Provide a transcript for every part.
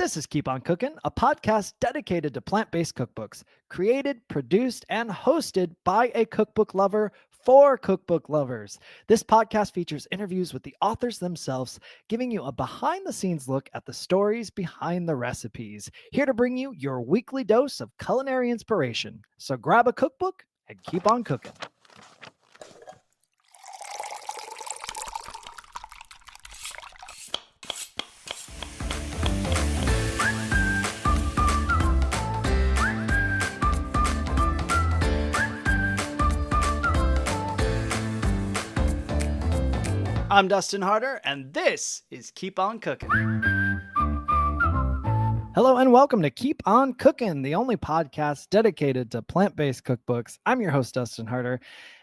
This is Keep On Cookin', a podcast dedicated to plant-based cookbooks, created, produced, and hosted by a cookbook lover for cookbook lovers. This podcast features interviews with the authors themselves, giving you a behind-the-scenes look at the stories behind the recipes. Here to bring you your weekly dose of culinary inspiration. So grab a cookbook and keep on cooking. I'm Dustin Harder, and this is Keep On Cooking. Hello and welcome to Keep On Cooking, the only podcast dedicated to plant-based cookbooks. I'm your host, Dustin Harder,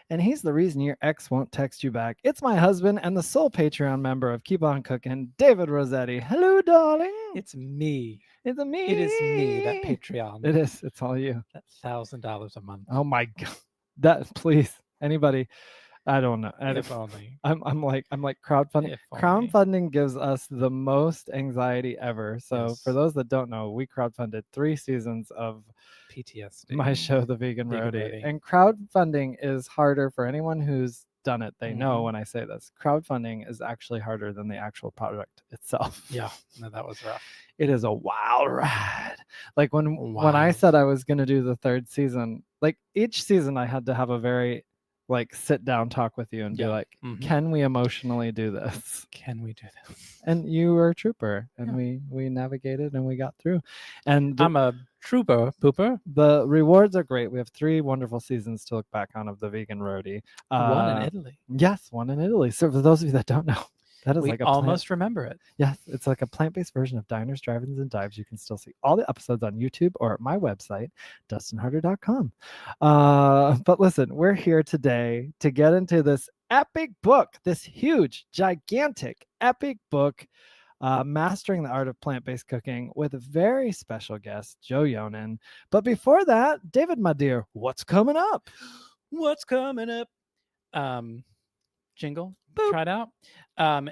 and he's the reason your ex won't text you back. It's my husband and the sole Patreon member of Keep On Cooking, David Rossetti. Hello, darling. It's me. It's me. It is me, that Patreon. It is. It's all you. That $1,000 a month. Oh my God. That, please, anybody. I don't know. If only. I'm like crowdfunding. Crowdfunding gives us the most anxiety ever. So Yes. for those that don't know, we crowdfunded 3 seasons of PTSD. my show, The Vegan Vegan Roadie. Roadie. And crowdfunding is harder for anyone who's done it. They know Mhm. when I say this. Crowdfunding is actually harder than the actual product itself. Yeah, no, that was rough. It is a wild ride. Like when I Wild. said I was going to do the 3rd season, like each season I had to have a very like sit down talk with you and be Yeah. like, Mhm. can we emotionally do this? Can we do this? And you were a trooper, and Yeah. we navigated and we got through. And I'm a trooper pooper. the rewards are great. We have 3 wonderful seasons to look back on of The Vegan Roadie. One in Italy. Yes, one in Italy. So for those of you that don't know, that is We like a almost remember it. Yes, it's like a plant-based version of Diners, Drive-Ins, and Dives. You can still see all the episodes on YouTube or at my website, dustinharder.com. But listen, we're here today to get into this epic book, this huge, gigantic, epic book, Mastering the Art of Plant-Based Cooking, with a very special guest, Joe Yonan. But before that, David, my dear, what's coming up? What's coming up? Jingle. Boop. Try it out.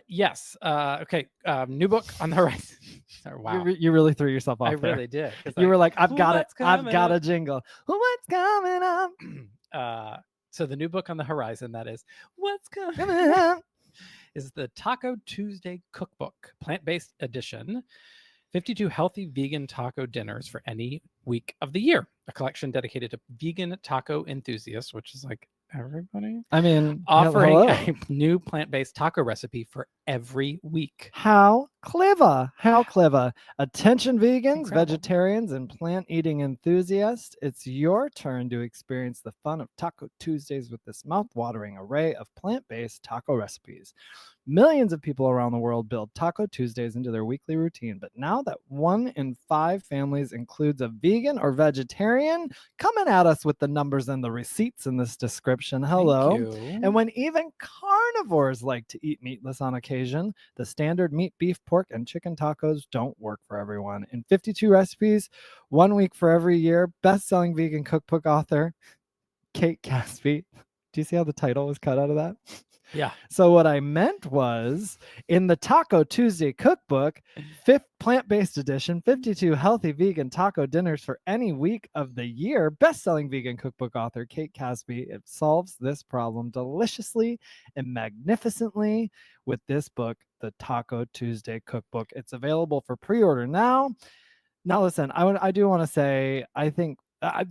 Yes. Okay. New book on the horizon. Wow. You really threw yourself off I there. really did. 'Cause You were like, I've got it. what's I've coming got up? a jingle. What's coming up? So the new book on the horizon, that is what's coming Coming up. is the Taco Tuesday Cookbook, plant-based edition. 52 healthy vegan taco dinners for any week of the year. A collection dedicated to vegan taco enthusiasts, which is like everybody. I mean, Offering hello. a new plant-based taco recipe for every week. How clever. How clever. Attention vegans, Incredible. vegetarians, and plant-eating enthusiasts. It's your turn to experience the fun of Taco Tuesdays with this mouth-watering array of plant-based taco recipes. Millions of people around the world build Taco Tuesdays into their weekly routine, but now that 1 in 5 families includes a vegan or vegetarian, coming at us with the numbers and the receipts in this description. Hello. Thank you. And when even carnivores like to eat meatless on occasion, the standard meat, beef, pork, and chicken tacos don't work for everyone. In 52 recipes, 1 week for every year, best-selling vegan cookbook author, Kate Caspi. Do you see how the title was cut out of that? Yeah. So what I meant was, in the Taco Tuesday Cookbook, 5th plant-based edition, 52 healthy vegan taco dinners for any week of the year, best-selling vegan cookbook author Kate Caspi, it solves this problem deliciously and magnificently with this book, the Taco Tuesday Cookbook. It's available for pre-order now. Now listen, I do want to say, I think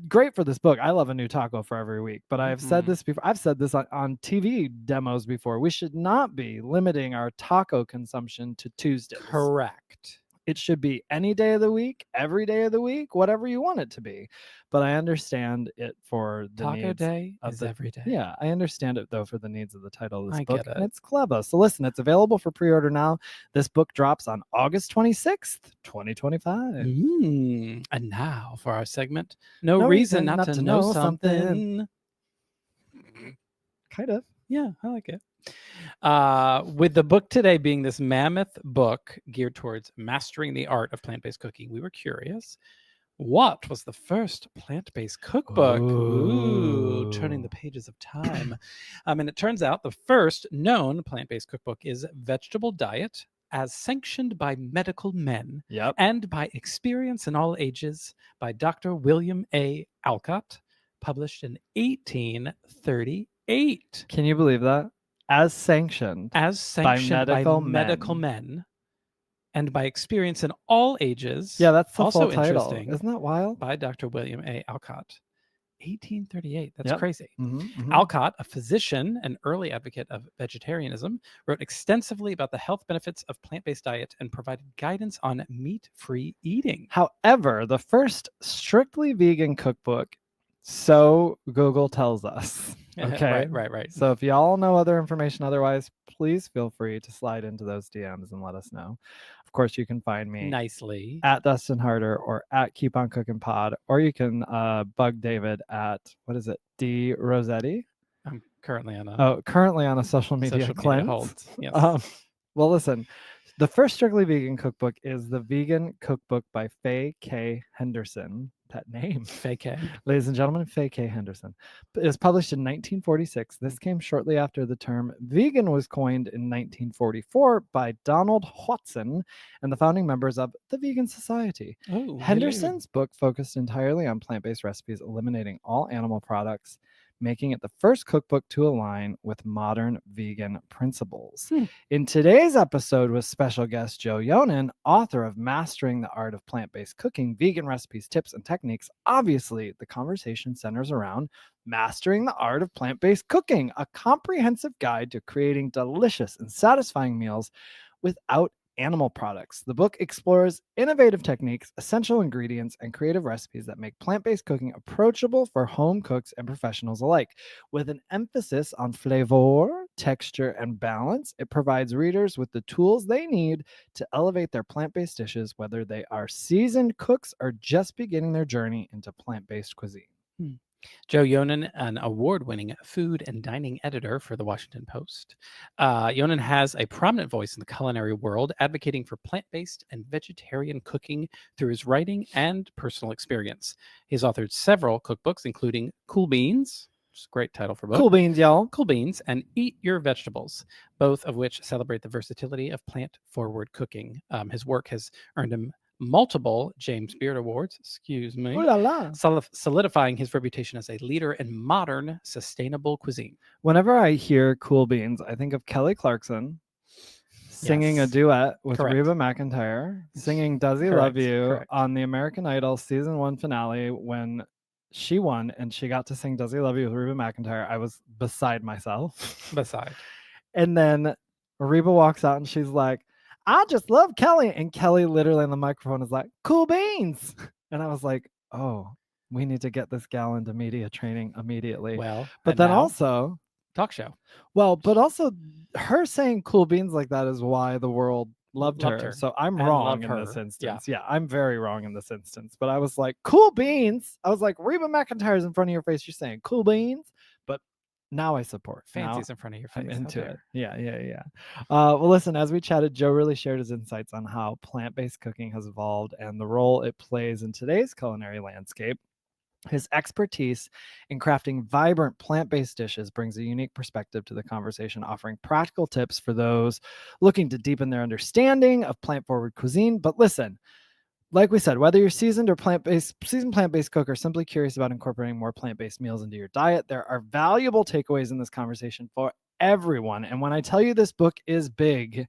great for this book. I love a new taco for every week, but I've said this before. I've said this on TV demos before. We should not be limiting our taco consumption to Tuesdays. Correct. It should be any day of the week, every day of the week, whatever you want it to be. But I understand it for the Taco needs day of is the- every day. Yeah, I understand it though for the needs of the title of this I book, get and it. it's clever. So listen, it's available for pre-order now. This book drops on August 26th, 2025. And now for our segment, No Reason Not to Know Something. Kind of. Yeah, I like it. With the book today being this mammoth book geared towards mastering the art of plant-based cooking, we were curious. What was the first plant-based cookbook? Ooh, turning the pages of time. And it turns out the first known plant-based cookbook is Vegetable Diet as sanctioned by medical men Yep. and by experience in all ages by Dr. William A. Alcott, published in 1838. Can you believe that? As sanctioned As sanctioned by medical medical men and by experience in all ages. Yeah, that's the also full title. interesting, Isn't that wild? by Dr. William A. Alcott. 1838. That's Yep. crazy. Mhm. Alcott, a physician and early advocate of vegetarianism, wrote extensively about the health benefits of plant-based diet and provided guidance on meat-free eating. However, the first strictly vegan cookbook, so Google tells us. Okay. Right. So if y'all know other information otherwise, please feel free to slide into those DMs and let us know. Of course, you can find me Nicely. at Dustin Harder or at Keep on Cooking Pod, or you can bug David at, what is it, D Rossetti? I'm currently on a currently on a social media cleanse. hold. Yes. Well, listen, the first strictly vegan cookbook is The Vegan Cookbook by Faye K. Henderson. That name. Faye K. Ladies and gentlemen, Faye K. Henderson. It was published in 1946. This came shortly after the term vegan was coined in 1944 by Donald Watson and the founding members of the Vegan Society. Oh, Henderson's book focused entirely on plant-based recipes, eliminating all animal products, making it the first cookbook to align with modern vegan principles. In today's episode with special guest Joe Yonan, author of Mastering the Art of Plant-Based Cooking, Vegan Recipes, Tips, and Techniques, obviously the conversation centers around Mastering the Art of Plant-Based Cooking, a comprehensive guide to creating delicious and satisfying meals without animal products. The book explores innovative techniques, essential ingredients, and creative recipes that make plant-based cooking approachable for home cooks and professionals alike. With an emphasis on flavor, texture, and balance, it provides readers with the tools they need to elevate their plant-based dishes, whether they are seasoned cooks or just beginning their journey into plant-based cuisine. Joe Yonan, an award-winning food and dining editor for the Washington Post. Yonan has a prominent voice in the culinary world, advocating for plant-based and vegetarian cooking through his writing and personal experience. He's authored several cookbooks, including Cool Beans, which is a great title for a book. Cool Beans, y'all. Cool Beans and Eat Your Vegetables, both of which celebrate the versatility of plant-forward cooking. His work has earned him multiple James Beard Awards, Ooh la la. solidifying his reputation as a leader in modern sustainable cuisine. Whenever I hear Cool Beans, I think of Kelly Clarkson singing a duet with Reba McEntire, singing Does He Love You on the American Idol season 1 finale when she won and she got to sing Does He Love You with Reba McEntire. I was beside myself. And then Reba walks out and she's like, I just love Kelly. And Kelly literally on the microphone is like, Cool Beans. And I was like, oh, we need to get this gal into media training immediately. Well, but then also talk show. Well, but also her saying Cool Beans like that is why the world loved her. So I'm wrong in this instance. Yeah, I'm very wrong in this instance. But I was like, Cool Beans. I was like, Reba McEntire's in front of your face. You're saying Cool Beans. But now I support. Fancy's in front of your face. I'm into it. Yeah. Well, listen, as we chatted, Joe really shared his insights on how plant-based cooking has evolved and the role it plays in today's culinary landscape. His expertise in crafting vibrant plant-based dishes brings a unique perspective to the conversation, offering practical tips for those looking to deepen their understanding of plant-forward cuisine. But listen, like we said, whether you're seasoned plant-based cook or simply curious about incorporating more plant-based meals into your diet, there are valuable takeaways in this conversation for everyone. And when I tell you this book is big,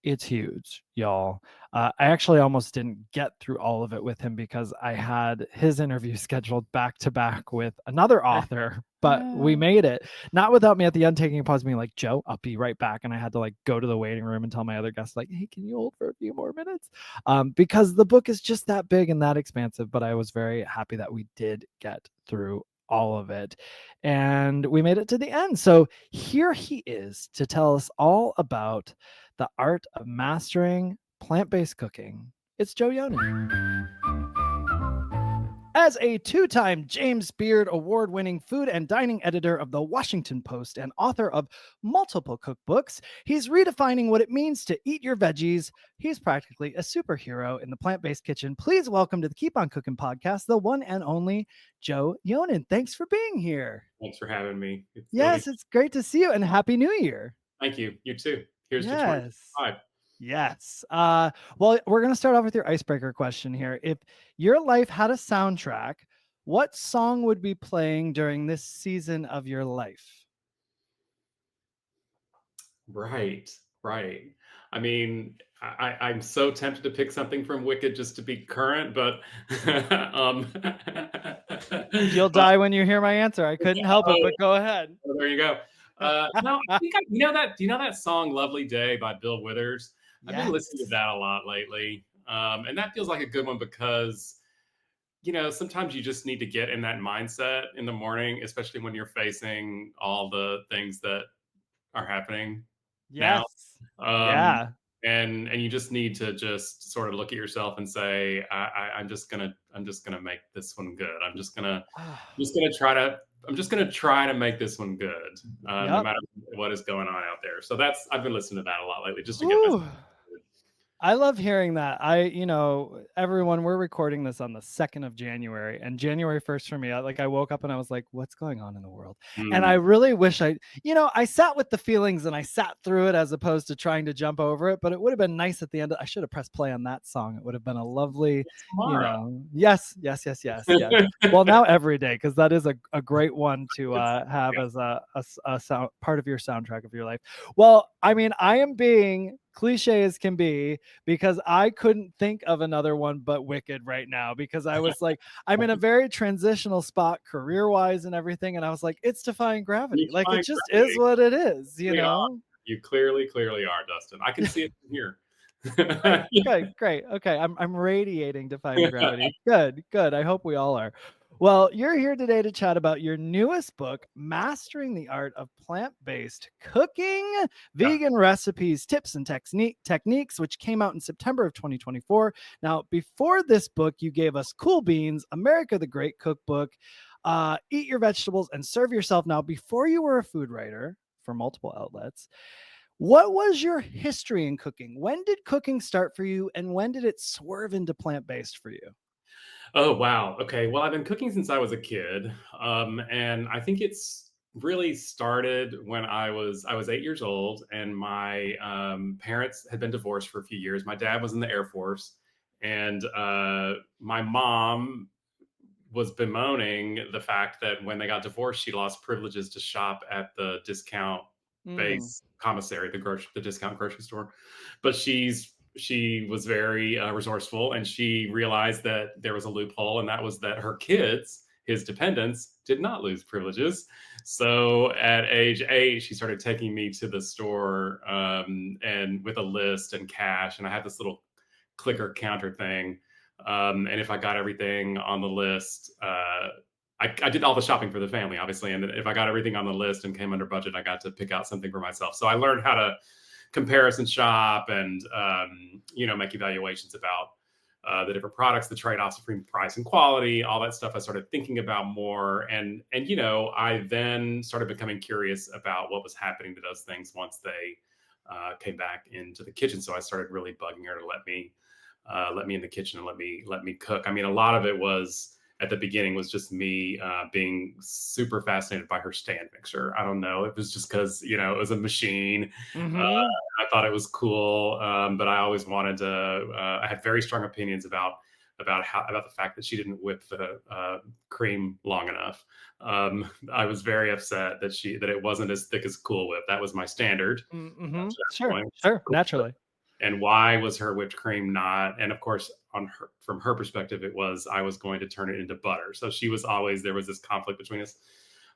it's huge, y'all. I actually almost didn't get through all of it with him because I had his interview scheduled back to back with another author, but we made it. Not without me at the end taking a pause, being like, Joe, I'll be right back. And I had to like go to the waiting room and tell my other guests, like, hey, can you hold for a few more minutes? Because the book is just that big and that expansive. But I was very happy that we did get through all of it. And we made it to the end. So here he is to tell us all about the art of mastering plant-based cooking. It's Joe Yonan. As a two-time James Beard Award-winning food and dining editor of the Washington Post and author of multiple cookbooks, he's redefining what it means to eat your veggies. He's practically a superhero in the plant-based kitchen. Please welcome to the Keep on Cooking podcast, the one and only Joe Yonan. Thanks for being here. Thanks for having me. It's great to see you, and Happy New Year. Thank you. You too. Here's to Yes. 2025. Yes. Well, we're going to start off with your icebreaker question here. If your life had a soundtrack, what song would be playing during this season of your life? Right, right. I mean, I'm so tempted to pick something from Wicked just to be current, but um, You'll die when you hear my answer. I couldn't help it, but go ahead. oh, there you go. No, I think do you know that song "Lovely Day" by Bill Withers? I've been listening to Yes. that a lot lately, and that feels like a good one because sometimes you just need to get in that mindset in the morning, especially when you're facing all the things that are happening now. Yes. Um, Yeah. and you just need to just sort of look at yourself and say, I'm just gonna make this one good. I'm just gonna try to make this one good, no Yep. matter what is going on out there. So I've been listening to that a lot lately, just to get myself Whew. I love hearing that. Everyone, we're recording this on the 2nd of January, and January 1st for me, I woke up and I was like, what's going on in the world? And I mm, really wish I sat with the feelings and I sat through it as opposed to trying to jump over it. But it would have been nice at the end. I should have pressed play on that song. It would have been a lovely, tomorrow. yes, yes, yes, yes, yes. Well, now every day, because that is a great one to It's have yeah, as a sound part of your soundtrack of your life. Well, I mean, I am being cliche as can be because I couldn't think of another one but Wicked right now because I was like, I'm in a very transitional spot career wise and everything. And I was like, it's defying gravity. you Like it find just is gravity. what it is, you Clearly are. know? You clearly are, Dustin. I can see it from here. Great, great, great. Okay, I'm radiating defying gravity. Good, good. I hope we all are. Well, you're here today to chat about your newest book, Mastering the Art of Plant-Based Cooking, Yeah. Vegan Recipes, Tips and Techniques, which came out in September of 2024. Now, before this book, you gave us Cool Beans, America the Great Cookbook, Eat Your Vegetables and Serve Yourself. Now, before you were a food writer for multiple outlets, what was your history in cooking? When did cooking start for you, and when did it swerve into plant based for you? Oh, wow. Okay. Well, I've been cooking since I was a kid. And I think it's really started when I was 8 years old, and my parents had been divorced for a few years. My dad was in the Air Force, and my mom was bemoaning the fact that when they got divorced, she lost privileges to shop at the discount Mm, base commissary, the discount grocery store. But she was very resourceful, and she realized that there was a loophole, and that was that her kids, his dependents, did not lose privileges. So at age 8, she started taking me to the store, and with a list and cash, and I had this little clicker counter thing. And if I got everything on the list, I did all the shopping for the family, obviously. And if I got everything on the list and came under budget, I got to pick out something for myself. So I learned how to comparison shop and, make evaluations about the different products, the trade-offs between price and quality, all that stuff. I started thinking about more, and I then started becoming curious about what was happening to those things once they came back into the kitchen. So I started really bugging her to let me in the kitchen and let me cook. I mean, a lot of it was at the beginning was just me being super fascinated by her stand mixer. I don't know, it was just because it was a machine. mm-hmm. I thought it was cool, but I always wanted to. I had very strong opinions about the fact that she didn't whip the cream long enough. I was very upset that it wasn't as thick as Cool Whip. That was my standard up Mm-hmm. to that Sure, point. sure, Cool Whip. naturally. And why was her whipped cream not? And of course, from her perspective, it was I was going to turn it into butter. So she was always there was this conflict between us.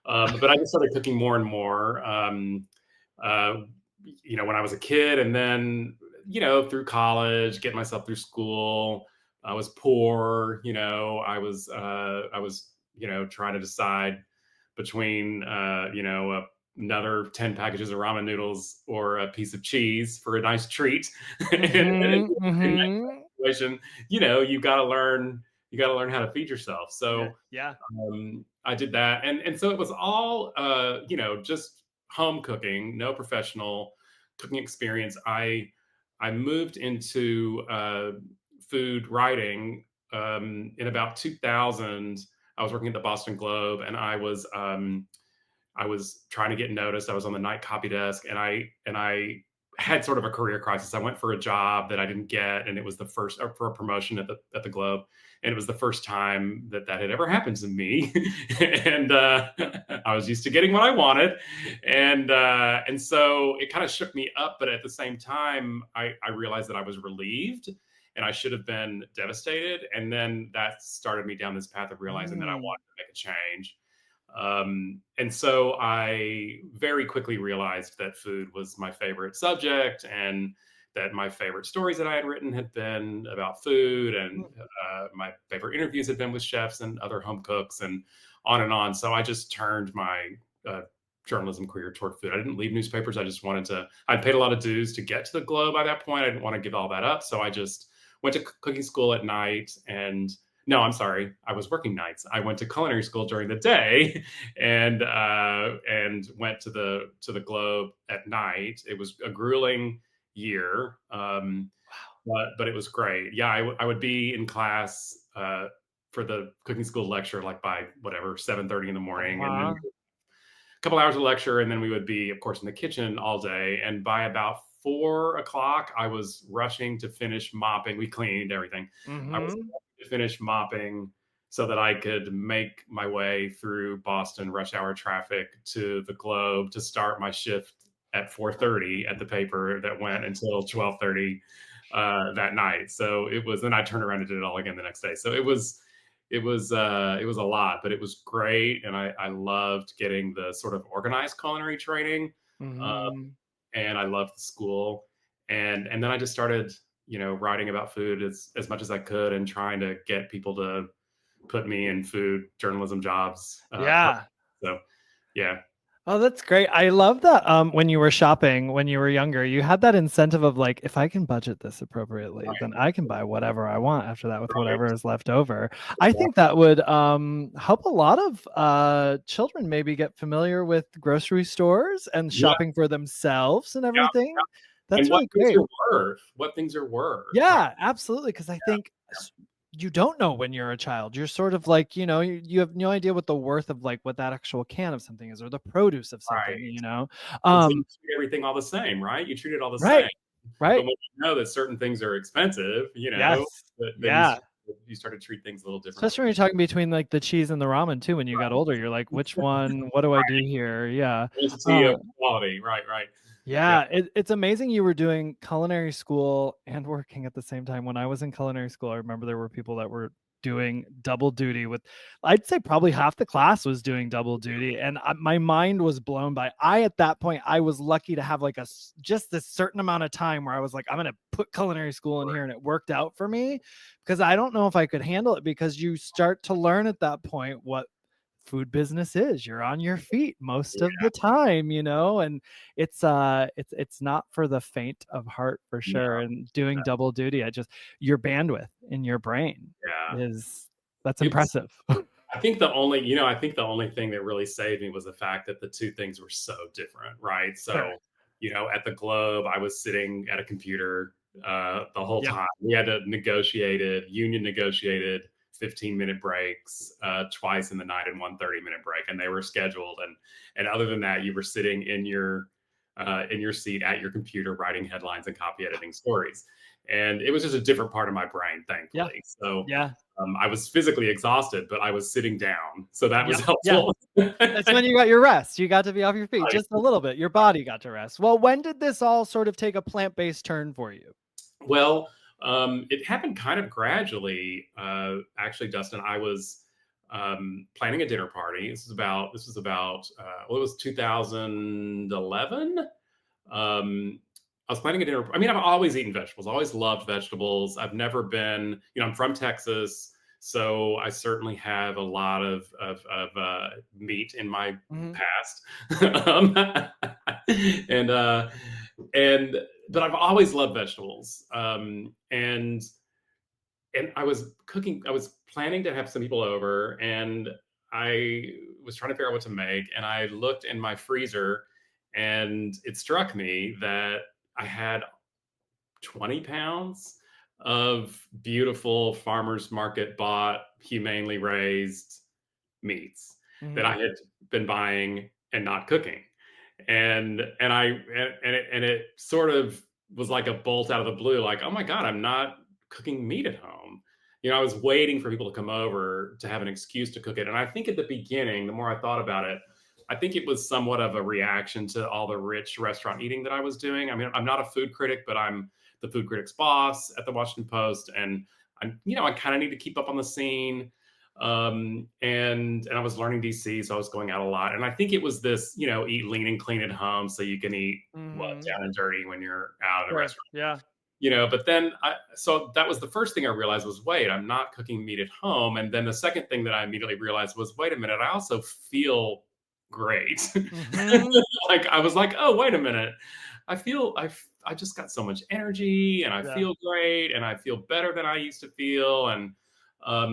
But I just started cooking more and more. Uh, when I was a kid, and then through college, getting myself through school. I was poor. I was trying to decide between another 10 packages of ramen noodles or a piece of cheese for a nice treat. And Mm-hmm. in that Mm-hmm. situation, you got to learn how to feed yourself. Yeah, So yeah. I did that, and so it was all just home cooking, no professional cooking experience. I moved into food writing in about 2000. I was working at the Boston Globe, and I was trying to get noticed. I was on the night copy desk, and I had sort of a career crisis. I went for a job that I didn't get, and it was the first or for a promotion at the Globe, and it was the first time that that had ever happened to me. And I was used to getting what I wanted, and so it kind of shook me up. But at the same time, I realized that I was relieved, and I should have been devastated. And then that started me down this path of realizing that I Mm. wanted to make a change. And so I very quickly realized that food was my favorite subject, and that my favorite stories that I had written had been about food, and my favorite interviews had been with chefs and other home cooks, and on and on. So I just turned my uh, journalism career toward food. I didn't leave newspapers. I just wanted to, I'd paid a lot of dues to get to the Globe by that point. I didn't want to give all that up. So I just went to cooking school at night, and no, I'm sorry. I was working nights. I went to culinary school during the day, and went to the Globe at night. It was a grueling year, but it was great. Yeah, I would be in class for the cooking school lecture like by whatever 7:30 in the morning, and then Uh-huh. a couple hours of lecture, and then we would be, of course, in the kitchen all day. And by about 4 o'clock, I was rushing to finish mopping. We cleaned everything. I was Mm-hmm. rushing to finish mopping so that I could make my way through Boston rush hour traffic to the Globe to start my shift at 4:30 at the paper that went until 12:30 that night. So it was. Then I turned around and did it all again the next day. So it was a lot, but it was great, and I loved getting the sort of organized culinary training, uh, Mm-hmm. and I loved the school, and then I just started, writing about food as much as I could, and trying to get people to put me in food journalism jobs. Yeah. So yeah, Oh, that's great. I love that when you were shopping when you were younger, you had that incentive of like, if I can budget this appropriately, right, then I can buy whatever I want after that with right. whatever is left over. I think that would help a lot of children maybe get familiar with grocery stores and Yeah, shopping for themselves and yeah, everything. yeah. And That's really great. what things are worth, right? Yeah, absolutely. Because I think you don't know when you're a child. You're sort of like, you have no idea what the worth of like what that actual can of something is or the produce of something, Right. And so you Um, treat everything all the same, right? You treat it all the right, same. But right. when you know that certain things are expensive, Yes. then Yeah. you start to treat things a little differently. Especially when you're talking between like the cheese and the ramen too. When you got older, you're like, which one? What do I do here? Yeah. Quantity of Uh, quality. Right, right. Yeah. Yeah, it's amazing you were doing culinary school and working at the same time. When I was in culinary school, I remember there were people that were doing double duty with, I'd say probably half the class was doing double duty, and my mind was blown by. At that point, I was lucky to have like just this certain amount of time where I was like, I'm gonna put culinary school in here, and it worked out for me because I don't know if I could handle it because you start to learn at that point what food business is. You're on your feet most of Yeah. the time, and it's not for the faint of heart for No, sure. And doing double duty, your bandwidth in your brain yeah. is that's It's impressive. I think the only thing that really saved me was the fact that the two things were so different, right? Sure. So, at the Globe, I was sitting at a computer the whole Yeah. time. We had to union negotiated 15-minute breaks twice in the night and one 30-minute break, and they were scheduled. And other than that, you were sitting in your seat at your computer writing headlines and copy editing stories. And it was just a different part of my brain, Yeah. thankfully. So Yeah. I was physically exhausted, but I was sitting down, so that was Yeah. Yeah. helpful. That's when you got your rest. You got to be off your feet just a little bit. Your body got to rest. Well, when did this all sort of take a plant-based turn for you? Well, it happened kind of gradually. Actually, Dustin, I was planning a dinner party. This was about well, it was 2011. I was planning a dinner. I mean, I've always eaten vegetables. Always loved vegetables. I've never been, I'm from Texas, so I certainly have a lot of meat in my Mhm. past. And and but I've always loved vegetables. And I was cooking. I was planning to have some people over, and I was trying to figure out what to make. And I looked in my freezer, and it struck me that I had 20 pounds of beautiful farmers market bought, humanely raised meats that Mhm. I had been buying and not cooking. And it sort of was like a bolt out of the blue, like, oh my god, I'm not cooking meat at home. I was waiting for people to come over to have an excuse to cook it. And I think at the beginning, the more I thought about it, I think it was somewhat of a reaction to all the rich restaurant eating that I was doing. I mean, I'm not a food critic, but I'm the food critic's boss at the Washington Post, and I kind of need to keep up on the scene. And I was learning DC, so I was going out a lot. And I think it was this, eat lean and clean at home so you can eat down and dirty when you're out at a restaurant. Yeah. But then so that was the first thing I realized was, wait, I'm not cooking meat at home. And then the second thing that I immediately realized was, wait a minute, I also feel great. Like, I was like, oh, wait a minute. I just got so much energy, and I feel great, and I feel better than I used to feel. And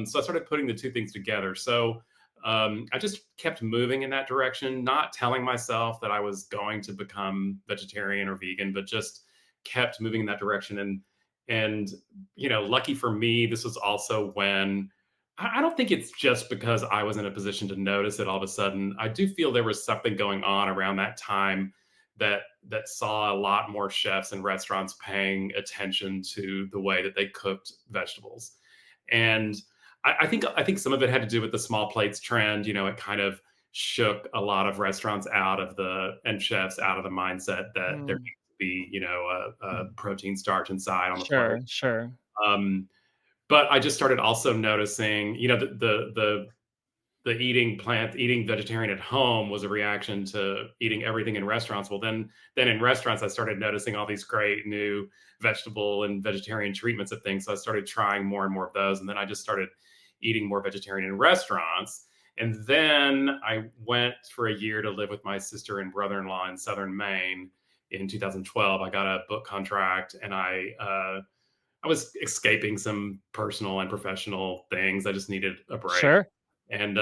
so I started putting the two things together. So I just kept moving in that direction, not telling myself that I was going to become vegetarian or vegan, but just kept moving in that direction. And lucky for me, this was also when I don't think it's just because I was in a position to notice it all of a sudden. I do feel there was something going on around that time that saw a lot more chefs and restaurants paying attention to the way that they cooked vegetables. And I think some of it had to do with the small plates trend. It kind of shook a lot of restaurants and chefs out of the mindset that there needs to be, a protein starch inside on the plate. Sure. But I just started also noticing, the eating vegetarian at home was a reaction to eating everything in restaurants. Well, then in restaurants, I started noticing all these great new vegetable and vegetarian treatments of things. So I started trying more and more of those. And then I just started eating more vegetarian in restaurants. And then I went for a year to live with my sister and brother-in-law in Southern Maine. In 2012, I got a book contract, and I was escaping some personal and professional things. I just needed a break. Sure. And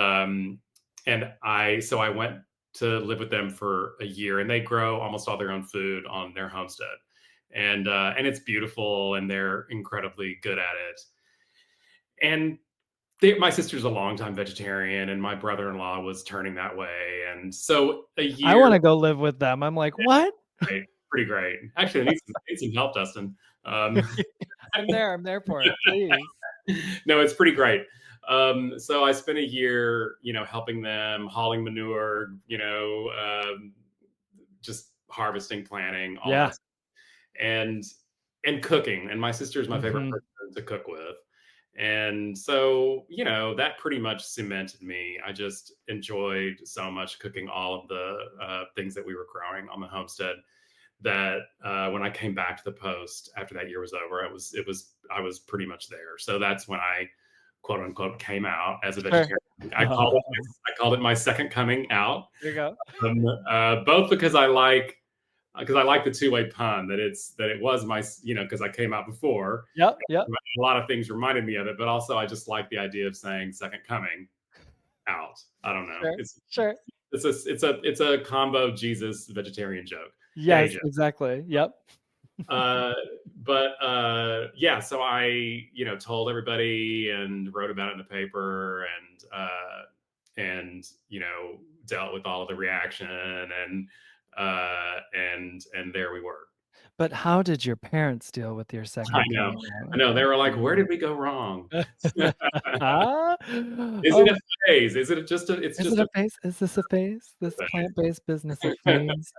so I went to live with them for a year, and they grow almost all their own food on their homestead. And it's beautiful, and they're incredibly good at it. And my sister's a longtime vegetarian, and my brother-in-law was turning that way. And so a year. I want to go live with them. I'm like, what? Right, pretty great. Actually, I need some help, Dustin. I'm there for it, please. No, it's pretty great. So I spent a year, helping them, hauling manure, just harvesting, planting, all that stuff. And cooking. And my sister's my favorite person to cook with. And so, that pretty much cemented me. I just enjoyed so much cooking all of the things that we were growing on the homestead that when I came back to the Post after that year was over, I was pretty much there. So that's when I, quote unquote, came out as a vegetarian. I called it my second coming out. There you go. Both because I like the two-way pun that it was my, because I came out before. Yep. A lot of things reminded me of it, but also I just like the idea of saying second coming out. I don't know. Sure. It's a combo Jesus vegetarian joke. Yes, exactly. Yep. But yeah, so I, told everybody and wrote about it in the paper, and dealt with all of the reaction, and there we were. But how did your parents deal with your second? I know. They were like, "Where did we go wrong?" Is it a phase? Is it just a? Is it a phase? Is this a phase? This plant-based business a phase?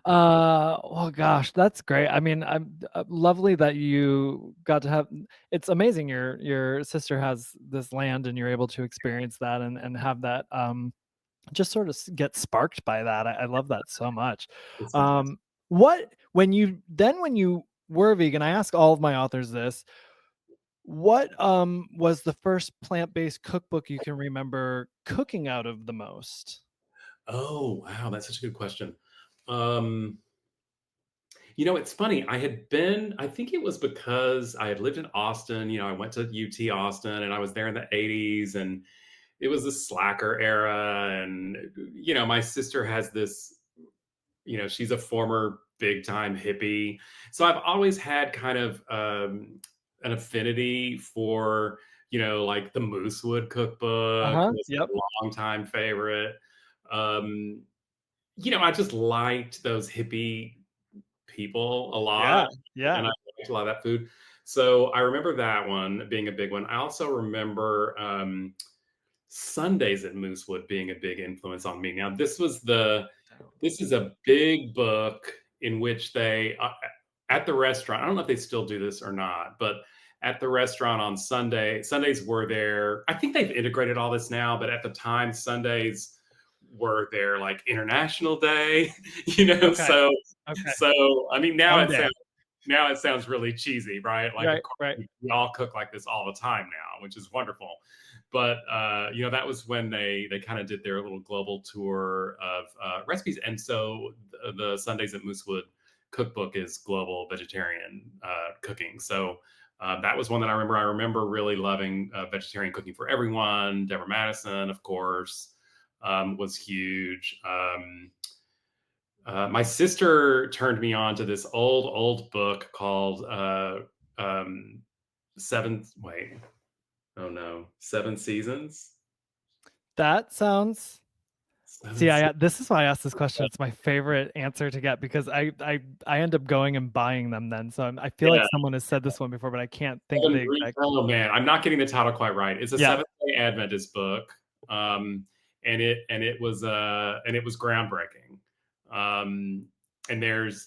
Oh gosh, that's great. I mean, I'm lovely that you got to have. It's amazing. Your sister has this land, and you're able to experience that and have that. Just sort of get sparked by that. I love that so much. When you were vegan, I ask all of my authors this, what was the first plant-based cookbook you can remember cooking out of the most? Oh, wow, that's such a good question. It's funny. I think it was because I had lived in Austin. I went to UT Austin, and I was there in the 80s, and it was the slacker era. And, my sister has this, she's a former big time hippie. So I've always had kind of an affinity for, like the Moosewood cookbook. Was a long time favorite. I just liked those hippie people a Yeah, lot, and yeah. I liked a lot of that food. So I remember that one being a big one. I also remember Sundays at Moosewood being a big influence on me. Now, this is a big book in which they at the restaurant. I don't know if they still do this or not, but at the restaurant on Sundays were there. I think they've integrated all this now, but at the time, Sundays were their like international day. Okay. So Okay. I mean, One day. now it sounds really cheesy, right? Like, of Right, course, right. we all cook like this all the time now, which is wonderful. But that was when they kind of did their little global tour of recipes, and so the Sundays at Moosewood cookbook is global vegetarian cooking. So that was one that I remember. I remember really loving vegetarian cooking for everyone. Deborah Madison, of course, was huge. My sister turned me on to this old book called Seven. Wait, oh no, Seven Seasons. That sounds. Seven See, Seasons. this is why I asked this question. It's my favorite answer to get because I end up going and buying them then. So I feel like Yeah, someone has said this one before, but I can't think Seven the exact. Oh man, I'm not getting the title quite right. It's a Yeah. Seventh Day Adventist book, and it was groundbreaking. And there's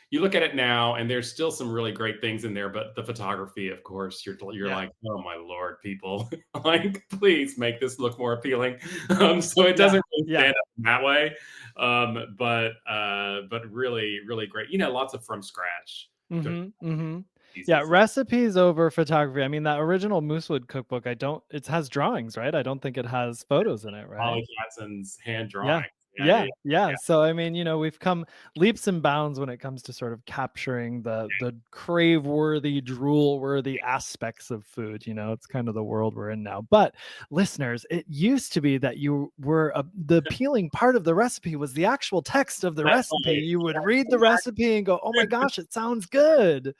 you look at it now, and there's still some really great things in there, but the photography, of course, you're Yeah. like, oh my lord, people, like, please make this look more appealing. So it Yeah. doesn't really Yeah. stand up in that way, but really, really great. Lots of from scratch. Yeah, Pieces. recipes over photography. I mean, that original Moosewood cookbook, it has drawings, right? I don't think it has photos in it, right? Ollie Katz's hand Yeah. drawing. Yeah, yeah, Yeah. yeah. Yeah. So I mean, we've come leaps and bounds when it comes to sort of capturing the crave-worthy, drool-worthy aspects of food. It's kind of the world we're in now. But listeners, it used to be that you were the appealing part of the recipe was the actual text of the That's recipe. right. You would read the recipe and go, "Oh my gosh, it sounds good."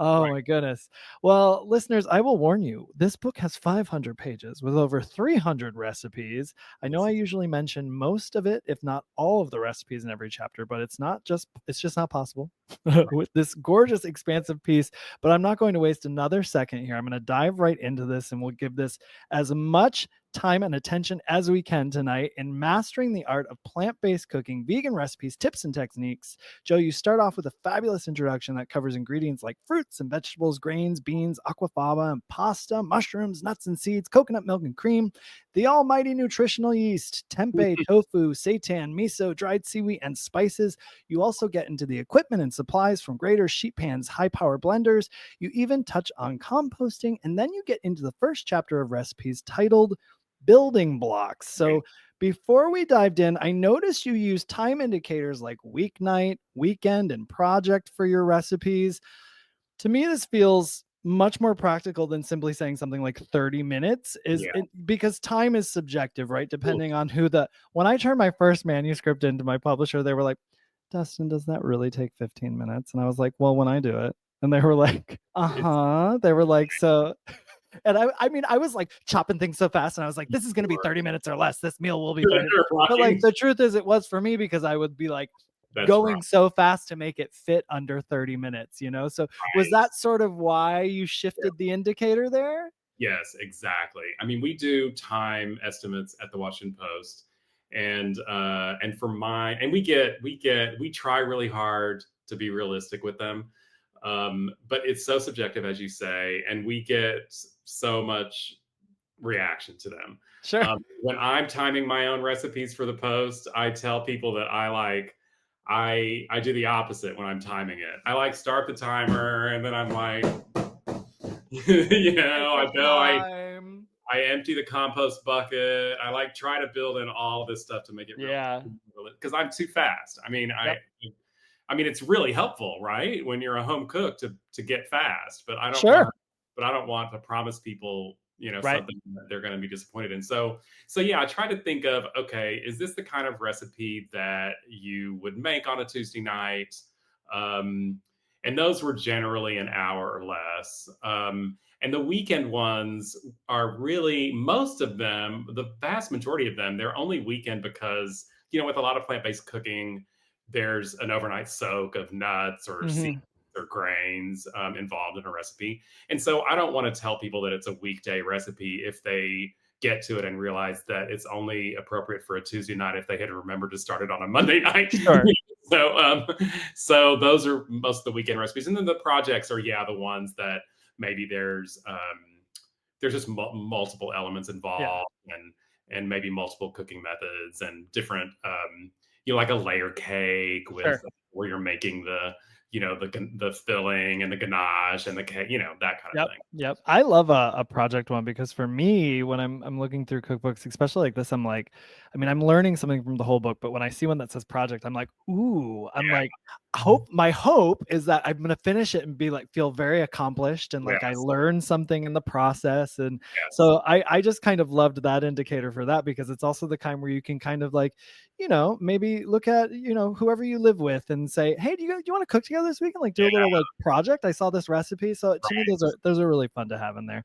Oh Right. my goodness. Well, listeners, I will warn you, this book has 500 pages with over 300 recipes. I know I usually mention most of it, if not all of the recipes in every chapter, but it's just not possible with this gorgeous, expansive piece. But I'm not going to waste another second here. I'm going to dive right into this and we'll give this as much time and attention as we can tonight in mastering the art of plant-based cooking, vegan recipes, tips, and techniques. Joe, you start off with a fabulous introduction that covers ingredients like fruits and vegetables, grains, beans, aquafaba, and pasta, mushrooms, nuts and seeds, coconut milk and cream, the almighty nutritional yeast, tempeh, tofu, seitan, miso, dried seaweed, and spices. You also get into the equipment and supplies from graters, sheet pans, high-power blenders. You even touch on composting, and then you get into the first chapter of recipes titled building blocks. So before we dived in, I noticed you use time indicators like weeknight, weekend, and project for your recipes. To me, this feels much more practical than simply saying something like 30 minutes Yeah. because time is subjective, right? Depending on when I turned my first manuscript into my publisher, they were like, Dustin, does that really take 15 minutes? And I was like, well, when I do it. And they were like, they were like, so and I mean, I was like chopping things so fast, and I was like, "This is going to be 30 minutes or less. This meal will be 30." But like, the truth is, it was for me because I would be like That's going right. so fast to make it fit under 30 minutes. So was that sort of why you shifted the indicator there? Yes, exactly. I mean, we do time estimates at the Washington Post, and for mine, and we try really hard to be realistic with them, but it's so subjective, as you say, and we get so much reaction to them. Sure. When I'm timing my own recipes for the Post, I tell people that I do the opposite when I'm timing it. I like start the timer, and then I'm like, I empty the compost bucket. I like try to build in all this stuff to make it because I'm too fast. I mean, it's really helpful, right? When you're a home cook to get fast, but I don't want to promise people, something that they're going to be disappointed in. So yeah, I try to think of, okay, is this the kind of recipe that you would make on a Tuesday night? And those were generally an hour or less. And the weekend ones are really, most of them, the vast majority of them, they're only weekend because with a lot of plant-based cooking, there's an overnight soak of nuts or seeds or grains involved in a recipe. And so I don't want to tell people that it's a weekday recipe if they get to it and realize that it's only appropriate for a Tuesday night if they had remembered to start it on a Monday night. Sure. So those are most of the weekend recipes. And then the projects are, the ones that maybe there's just multiple elements involved and maybe multiple cooking methods and different, like a layer cake with where you're making the filling and the ganache and the cake, that kind of thing. Yep. I love a project one because for me, when I'm looking through cookbooks, especially like this, I'm like, I'm learning something from the whole book, but when I see one that says project, I'm like, ooh, like, my hope is that I'm going to finish it and be like, feel very accomplished. And like, I learned something in the process. And so I just kind of loved that indicator for that, because it's also the kind where you can kind of like, maybe look at, whoever you live with and say, hey, do you want to cook together this week and like do a little like project? I saw this recipe. So to me, those are really fun to have in there.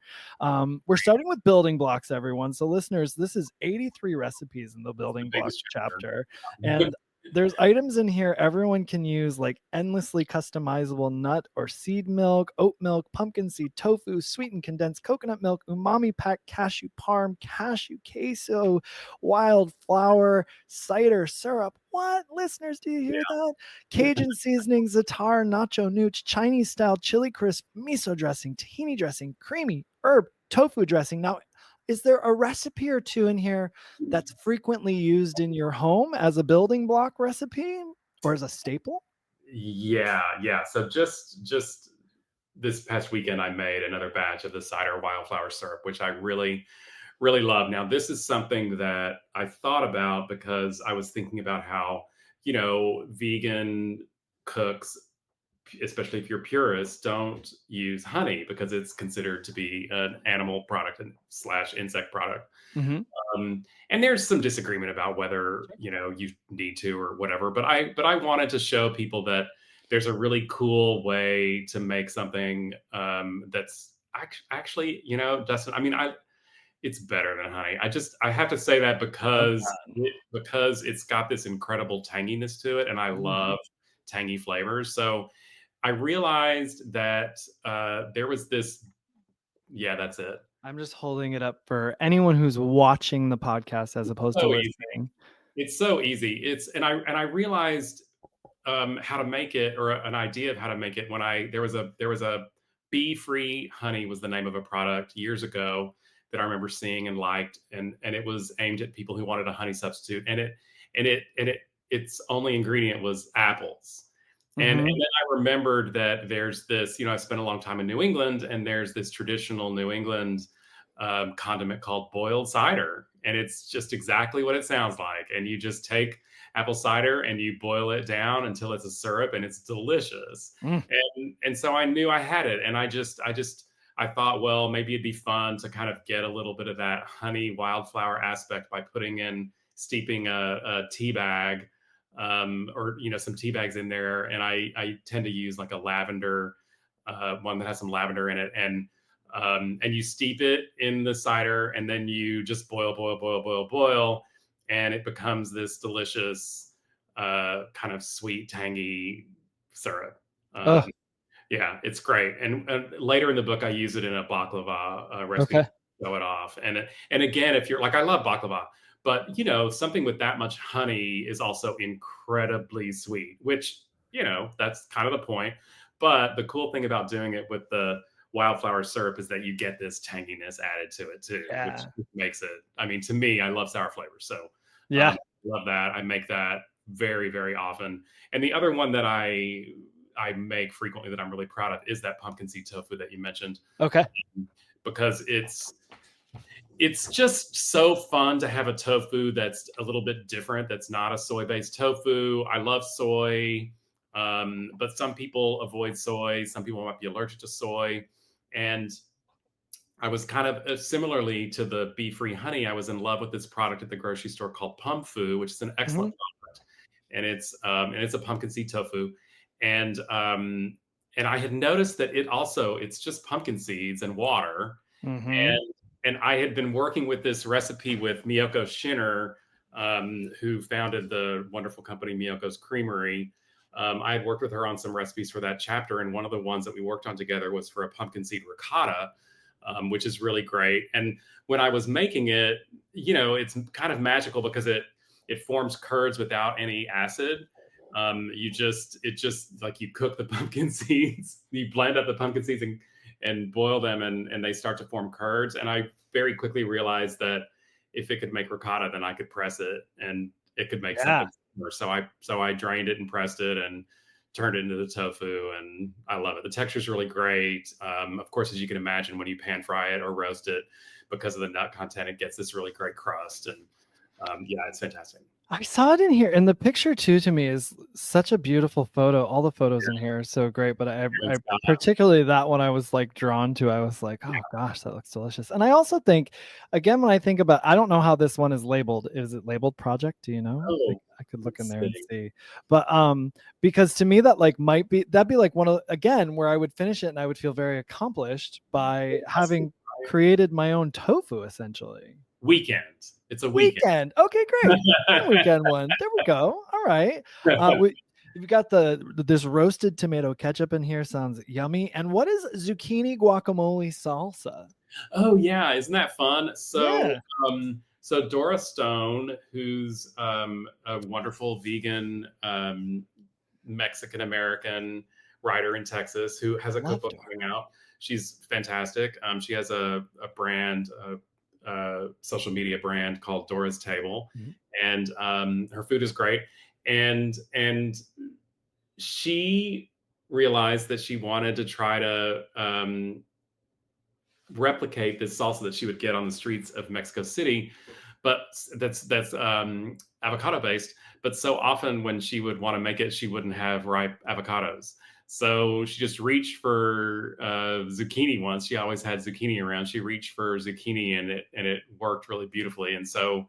We're starting with building blocks, everyone. So listeners, this is 83 recipes in the building blocks chapter. And there's items in here everyone can use, like endlessly customizable nut or seed milk, oat milk, pumpkin seed, tofu, sweetened condensed coconut milk, umami pack, cashew parm, cashew queso, wild flour, cider syrup. What, listeners, do you hear that? Cajun seasoning, za'atar, nacho nooch, Chinese style chili crisp, miso dressing, tahini dressing, creamy herb, tofu dressing. Now, is there a recipe or two in here that's frequently used in your home as a building block recipe or as a staple? Yeah. So just this past weekend, I made another batch of the cider wildflower syrup, which I really, really love. Now, this is something that I thought about because I was thinking about how, vegan cooks, especially if you're purist, don't use honey because it's considered to be an animal product / insect product. And there's some disagreement about whether, you need to or whatever. But I wanted to show people that there's a really cool way to make something that's actually, Dustin, it's better than honey. I have to say that because it's got this incredible tanginess to it. And I love tangy flavors. So I realized that there was this. Yeah, that's it. I'm just holding it up for anyone who's watching the podcast as opposed to listening. It's so easy. And I realized how to make it, or an idea of how to make it, when there was a bee-free honey was the name of a product years ago that I remember seeing and liked, and it was aimed at people who wanted a honey substitute, and its only ingredient was apples. And then I remembered that there's this, I spent a long time in New England, and there's this traditional New England condiment called boiled cider. And it's just exactly what it sounds like. And you just take apple cider and you boil it down until it's a syrup, and it's delicious. And so I knew I had it. And I thought, well, maybe it'd be fun to kind of get a little bit of that honey wildflower aspect by steeping a tea bag, or some tea bags in there. And I tend to use like a lavender one that has some lavender in it, and you steep it in the cider, and then you just boil, and it becomes this delicious kind of sweet, tangy syrup. Yeah, it's great. And later in the book, I use it in a baklava recipe to show it off. And again, if you're like, I love baklava, but something with that much honey is also incredibly sweet, which, that's kind of the point. But the cool thing about doing it with the wildflower syrup is that you get this tanginess added to it too, which makes it, to me, I love sour flavors. So I love that. I make that very, very often. And the other one that I make frequently that I'm really proud of is that pumpkin seed tofu that you mentioned. Okay. Because it's just so fun to have a tofu that's a little bit different, that's not a soy-based tofu. I love soy, but some people avoid soy. Some people might be allergic to soy. And I was kind of similarly to the bee-free honey, I was in love with this product at the grocery store called Pumfu, which is an excellent product. And it's a pumpkin seed tofu. And I had noticed that it's just pumpkin seeds and water. And I had been working with this recipe with Miyoko Shinner who founded the wonderful company Miyoko's Creamery. I had worked with her on some recipes for that chapter, and one of the ones that we worked on together was for a pumpkin seed ricotta, which is really great. And when I was making it, it's kind of magical because it forms curds without any acid. It just like you cook the pumpkin seeds, you blend up the pumpkin seeds and boil them, and they start to form curds. And I very quickly realized that if it could make ricotta, then I could press it and it could make something similar. So I drained it and pressed it and turned it into the tofu, and I love it. The texture is really great. Of course, as you can imagine, when you pan fry it or roast it, because of the nut content, it gets this really great crust. And it's fantastic. I saw it in here, and the picture too to me is such a beautiful photo. All the photos in here are so great, but I particularly that one I was like drawn to. I was like, oh gosh, that looks delicious. And I also think, again, when I think about, I don't know how this one is labeled. Is it labeled project? Do you know? Oh, I could look in there and see. But because to me that like that'd be like one of, again, where I would finish it and I would feel very accomplished by having created my own tofu essentially. Weekend. It's a weekend. Okay, great. Weekend one. There we go. All right. We've got this roasted tomato ketchup in here. Sounds yummy. And what is zucchini guacamole salsa? Oh yeah, isn't that fun? So Yeah. So Dora Stone, who's a wonderful vegan Mexican American writer in Texas, who has a cookbook coming out. She's fantastic. She has a brand. Social media brand called Dora's Table, and her food is great. And she realized that she wanted to try to replicate this salsa that she would get on the streets of Mexico City, but that's avocado based. But so often when she would want to make it, she wouldn't have ripe avocados. So she just reached for zucchini once. She always had zucchini around. She reached for zucchini, and it worked really beautifully. And so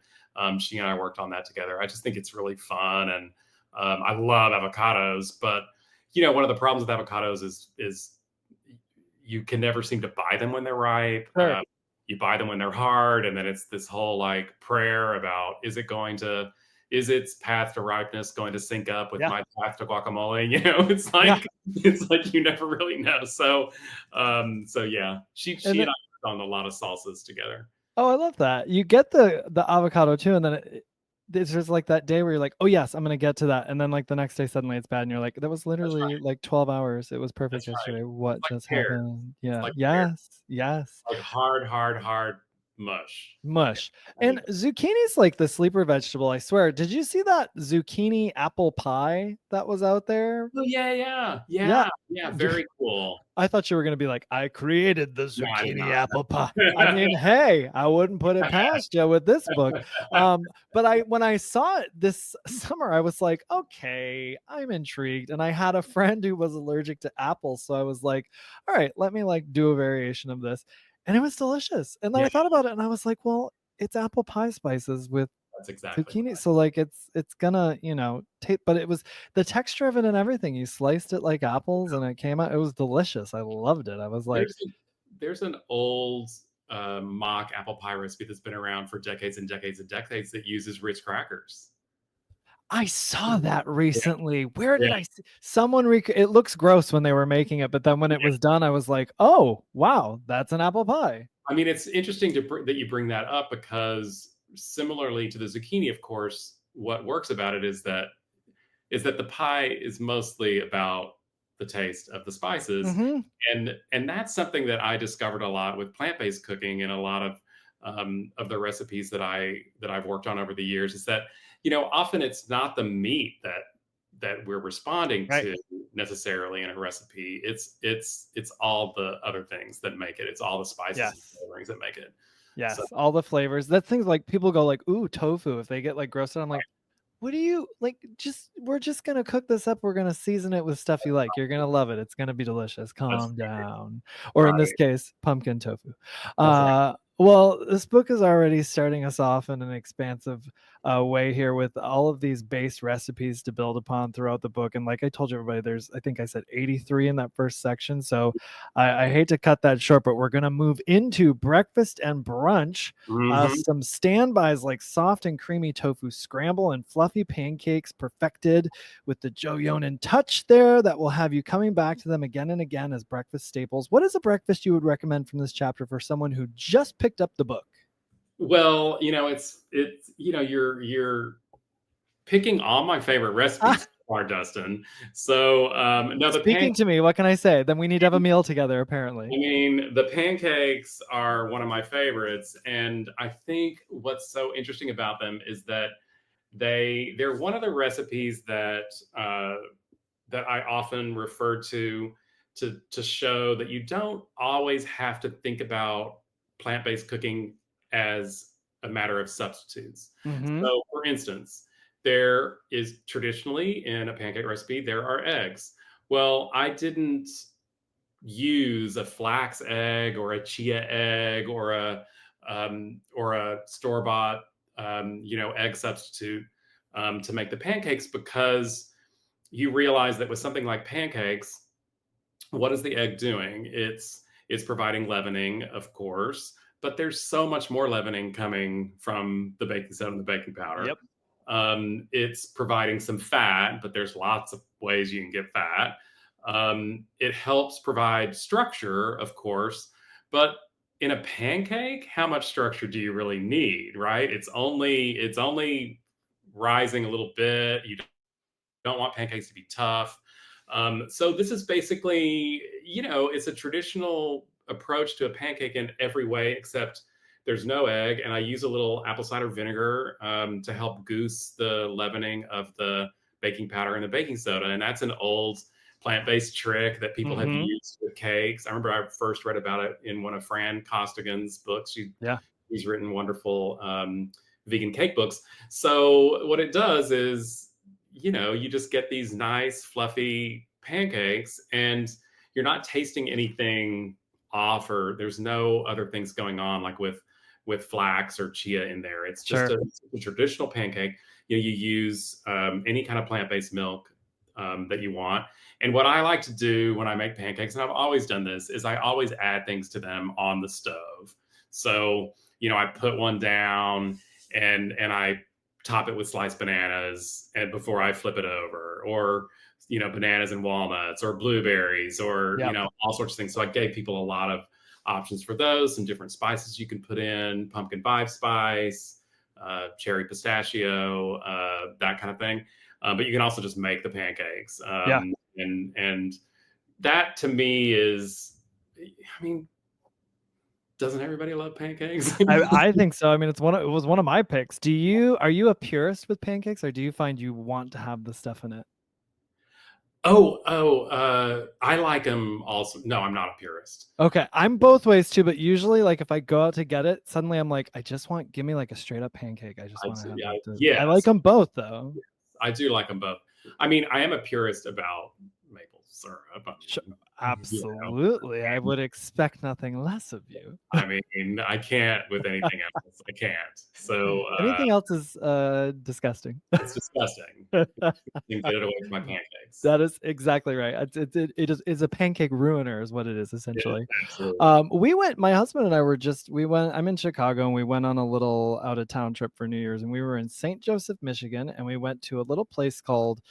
she and I worked on that together. I just think it's really fun, and I love avocados. But one of the problems with avocados is you can never seem to buy them when they're ripe. Sure. You buy them when they're hard, and then it's this whole like prayer about is its path to ripeness going to sync up with my path to guacamole? It's like you never really know. So yeah, she and I worked on a lot of salsas together. Oh, I love that. You get the avocado too, and then it's just like that day where you're like, oh yes, I'm gonna get to that, and then like the next day suddenly it's bad, and you're like, that was literally like 12 hours. It was perfect yesterday. What just happened? Yeah. Like yes. Like hard mush. And zucchini's like the sleeper vegetable, I swear. Did you see that zucchini apple pie that was out there? Oh yeah, very cool. I thought you were gonna be like, I created the zucchini apple pie. I mean, hey, I wouldn't put it past you with this book. But when I saw it this summer, I was like, okay, I'm intrigued. And I had a friend who was allergic to apples, so I was like, all right, let me like do a variation of this. And it was delicious. And then I thought about it and I was like, well, it's apple pie spices with zucchini. Right. So like it's gonna, taste, but it was the texture of it and everything. You sliced it like apples and it came out. It was delicious. I loved it. I was like, there's an old mock apple pie recipe that's been around for decades and decades and decades that uses Ritz crackers. I saw that recently. Where did I see someone? It looks gross when they were making it, but then when it was done, I was like, "Oh, wow, that's an apple pie." I mean, it's interesting that you bring that up because similarly to the zucchini, of course, what works about it is that the pie is mostly about the taste of the spices, and that's something that I discovered a lot with plant-based cooking and a lot of the recipes that I've worked on over the years is that often it's not the meat that we're responding to necessarily in a recipe. It's all the other things that make it. It's all the spices and flavorings that make it. Yes, all the flavors. That things like people go like, ooh, tofu. If they get like grossed out, I'm like, what do you like? We're just gonna cook this up. We're gonna season it with stuff you like. You're gonna love it. It's gonna be delicious. Calm down. Or in this case, pumpkin tofu. Well, this book is already starting us off in an expansive way here with all of these base recipes to build upon throughout the book. And like I told you, everybody, there's, I think I said 83 in that first section. So I hate to cut that short, but we're going to move into breakfast and brunch. Mhm. Some standbys like soft and creamy tofu scramble and fluffy pancakes perfected with the Joe Yonan touch there that will have you coming back to them again and again as breakfast staples. What is a breakfast you would recommend from this chapter for someone who just picked up the book? Well, it's you're picking all my favorite recipes are Dustin. So no, the Speaking to me, what can I say? Then we need to have a meal together, apparently. I mean, the pancakes are one of my favorites, and I think what's so interesting about them is that they're one of the recipes that I often refer to show that you don't always have to think about plant-based cooking as a matter of substitutes. Mm-hmm. So, for instance, there is traditionally in a pancake recipe there are eggs. Well, I didn't use a flax egg or a chia egg or a store bought egg substitute to make the pancakes because you realize that with something like pancakes, what is the egg doing? It's providing leavening, of course, but there's so much more leavening coming from the baking soda and the baking powder. Yep. It's providing some fat, but there's lots of ways you can get fat. It helps provide structure, of course, but in a pancake, how much structure do you really need, right? It's only rising a little bit. You don't want pancakes to be tough. So this is basically, it's a traditional approach to a pancake in every way, except there's no egg, and I use a little apple cider vinegar to help goose the leavening of the baking powder and the baking soda, and that's an old plant-based trick that people have Mm-hmm. used with cakes. I remember I first read about it in one of Fran Costigan's books. Yeah. She's written wonderful vegan cake books. So what it does is, you just get these nice fluffy pancakes and you're not tasting anything off, or there's no other things going on like with flax or chia in there. It's just Sure. a traditional pancake. You use any kind of plant-based milk that you want. And what I like to do when I make pancakes, and I've always done this, is I always add things to them on the stove. So, I put one down and I top it with sliced bananas and before I flip it over, or bananas and walnuts or blueberries or Yep. all sorts of things. So I gave people a lot of options for those, some different spices you can put in, pumpkin five spice, cherry pistachio, that kind of thing. But you can also just make the pancakes. Yeah. And that to me is, I mean, doesn't everybody love pancakes? I think so. I mean, it was one of my picks. Are you a purist with pancakes, or do you find you want to have the stuff in it? I like them also. No, I'm not a purist. Okay, I'm both ways too, but usually, like, if I go out to get it, suddenly I'm like, give me like a straight up pancake. I just want to have that. Yes. I like them both, though. Yes, I do like them both. I mean, I am a purist about maple syrup. Sure. Absolutely. I would expect nothing less of you. I mean, I can't with anything else. I can't. So anything else is disgusting. It's disgusting. Get it away from my pancakes. That is exactly right. It's a pancake ruiner, is what it is essentially. Yeah, absolutely. My husband and I I'm in Chicago, and we went on a little out of town trip for New Year's, and we were in St. Joseph, Michigan, and we went to a little place called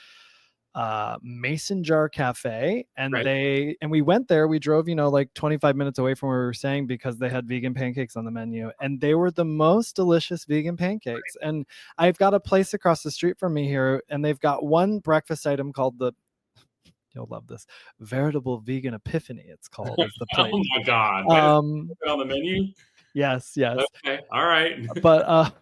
Mason Jar Cafe, and Right. we went there. We drove like 25 minutes away from where we were staying because they had vegan pancakes on the menu, and they were the most delicious vegan pancakes. Right. And I've got a place across the street from me here, and they've got one breakfast item called you'll love this, veritable vegan epiphany, it's called, is the place. Oh my god. On the menu? Yes. Okay. All right. But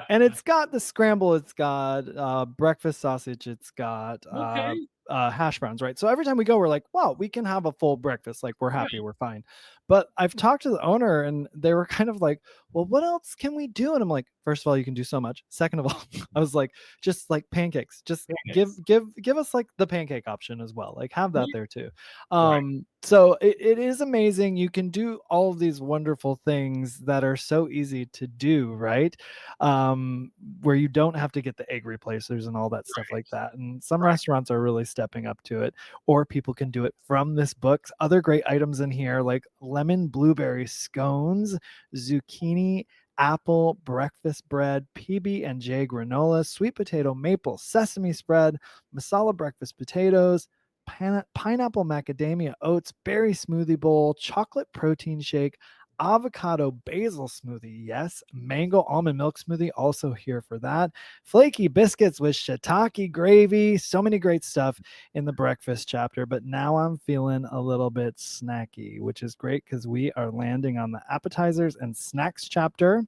and it's got the scramble, it's got breakfast sausage, it's got Okay. hash browns, right? So every time we go, we're like, wow, we can have a full breakfast, like we're happy, we're fine. But I've talked to the owner and they were kind of like, well, what else can we do? And I'm like, first of all, you can do so much. Second of all, I was like, just like pancakes, just Pancakes. give us like the pancake option as well. Like have that there too. Right. So it is amazing. You can do all of these wonderful things that are so easy to do, right? Where you don't have to get the egg replacers and all that stuff like that. And some restaurants are really stepping up to it, or people can do it from this book. Other great items in here like lemon blueberry scones, zucchini apple breakfast bread, PB&J granola, sweet potato maple sesame spread, masala breakfast potatoes, pineapple macadamia oats, berry smoothie bowl, chocolate protein shake, avocado basil smoothie, yes, mango almond milk smoothie, also here for that, flaky biscuits with shiitake gravy, so many great stuff in the breakfast chapter. But now I'm feeling a little bit snacky, which is great because we are landing on the appetizers and snacks chapter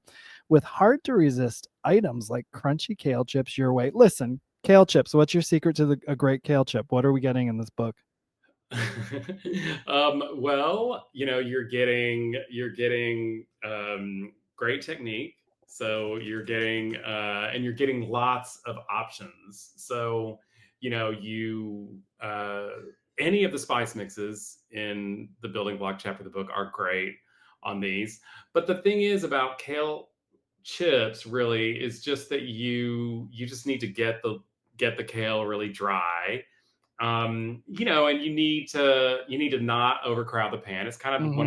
with hard to resist items like crunchy kale chips your way. Listen, kale chips, what's your secret to a great kale chip? What are we getting in this book? Well, you're getting great technique. So you're getting lots of options. So you any of the spice mixes in the building block chapter of the book are great on these. But the thing is about kale chips really is just that you just need to get the kale really dry, and you need to not overcrowd the pan. It's kind of Mm-hmm.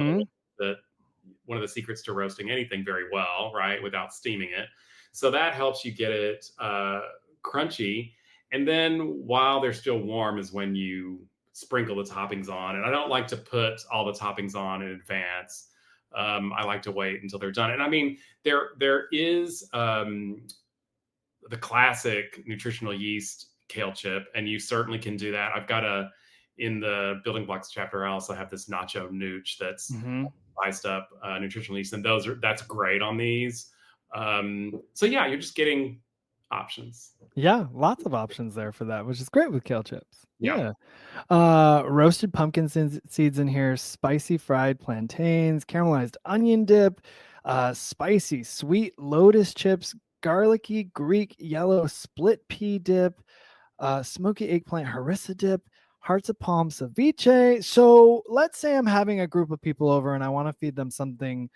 one of the secrets to roasting anything very well, right, without steaming it. So that helps you get it crunchy. And then while they're still warm is when you sprinkle the toppings on. And I don't like to put all the toppings on in advance. I like to wait until they're done. And I mean, there is the classic nutritional yeast kale chip, and you certainly can do that. I've got in the building blocks chapter, I also have this nacho nooch that's Mm-hmm. spiced up nutritional yeast, and that's great on these. So yeah, you're just getting options. Yeah, lots of options there for that, which is great with kale chips. Yeah. Yeah. Roasted pumpkin seeds in here, spicy fried plantains, caramelized onion dip, spicy sweet lotus chips, garlicky Greek yellow split pea dip, smoky eggplant harissa dip, hearts of palm ceviche. So let's say I'm having a group of people over and I want to feed them something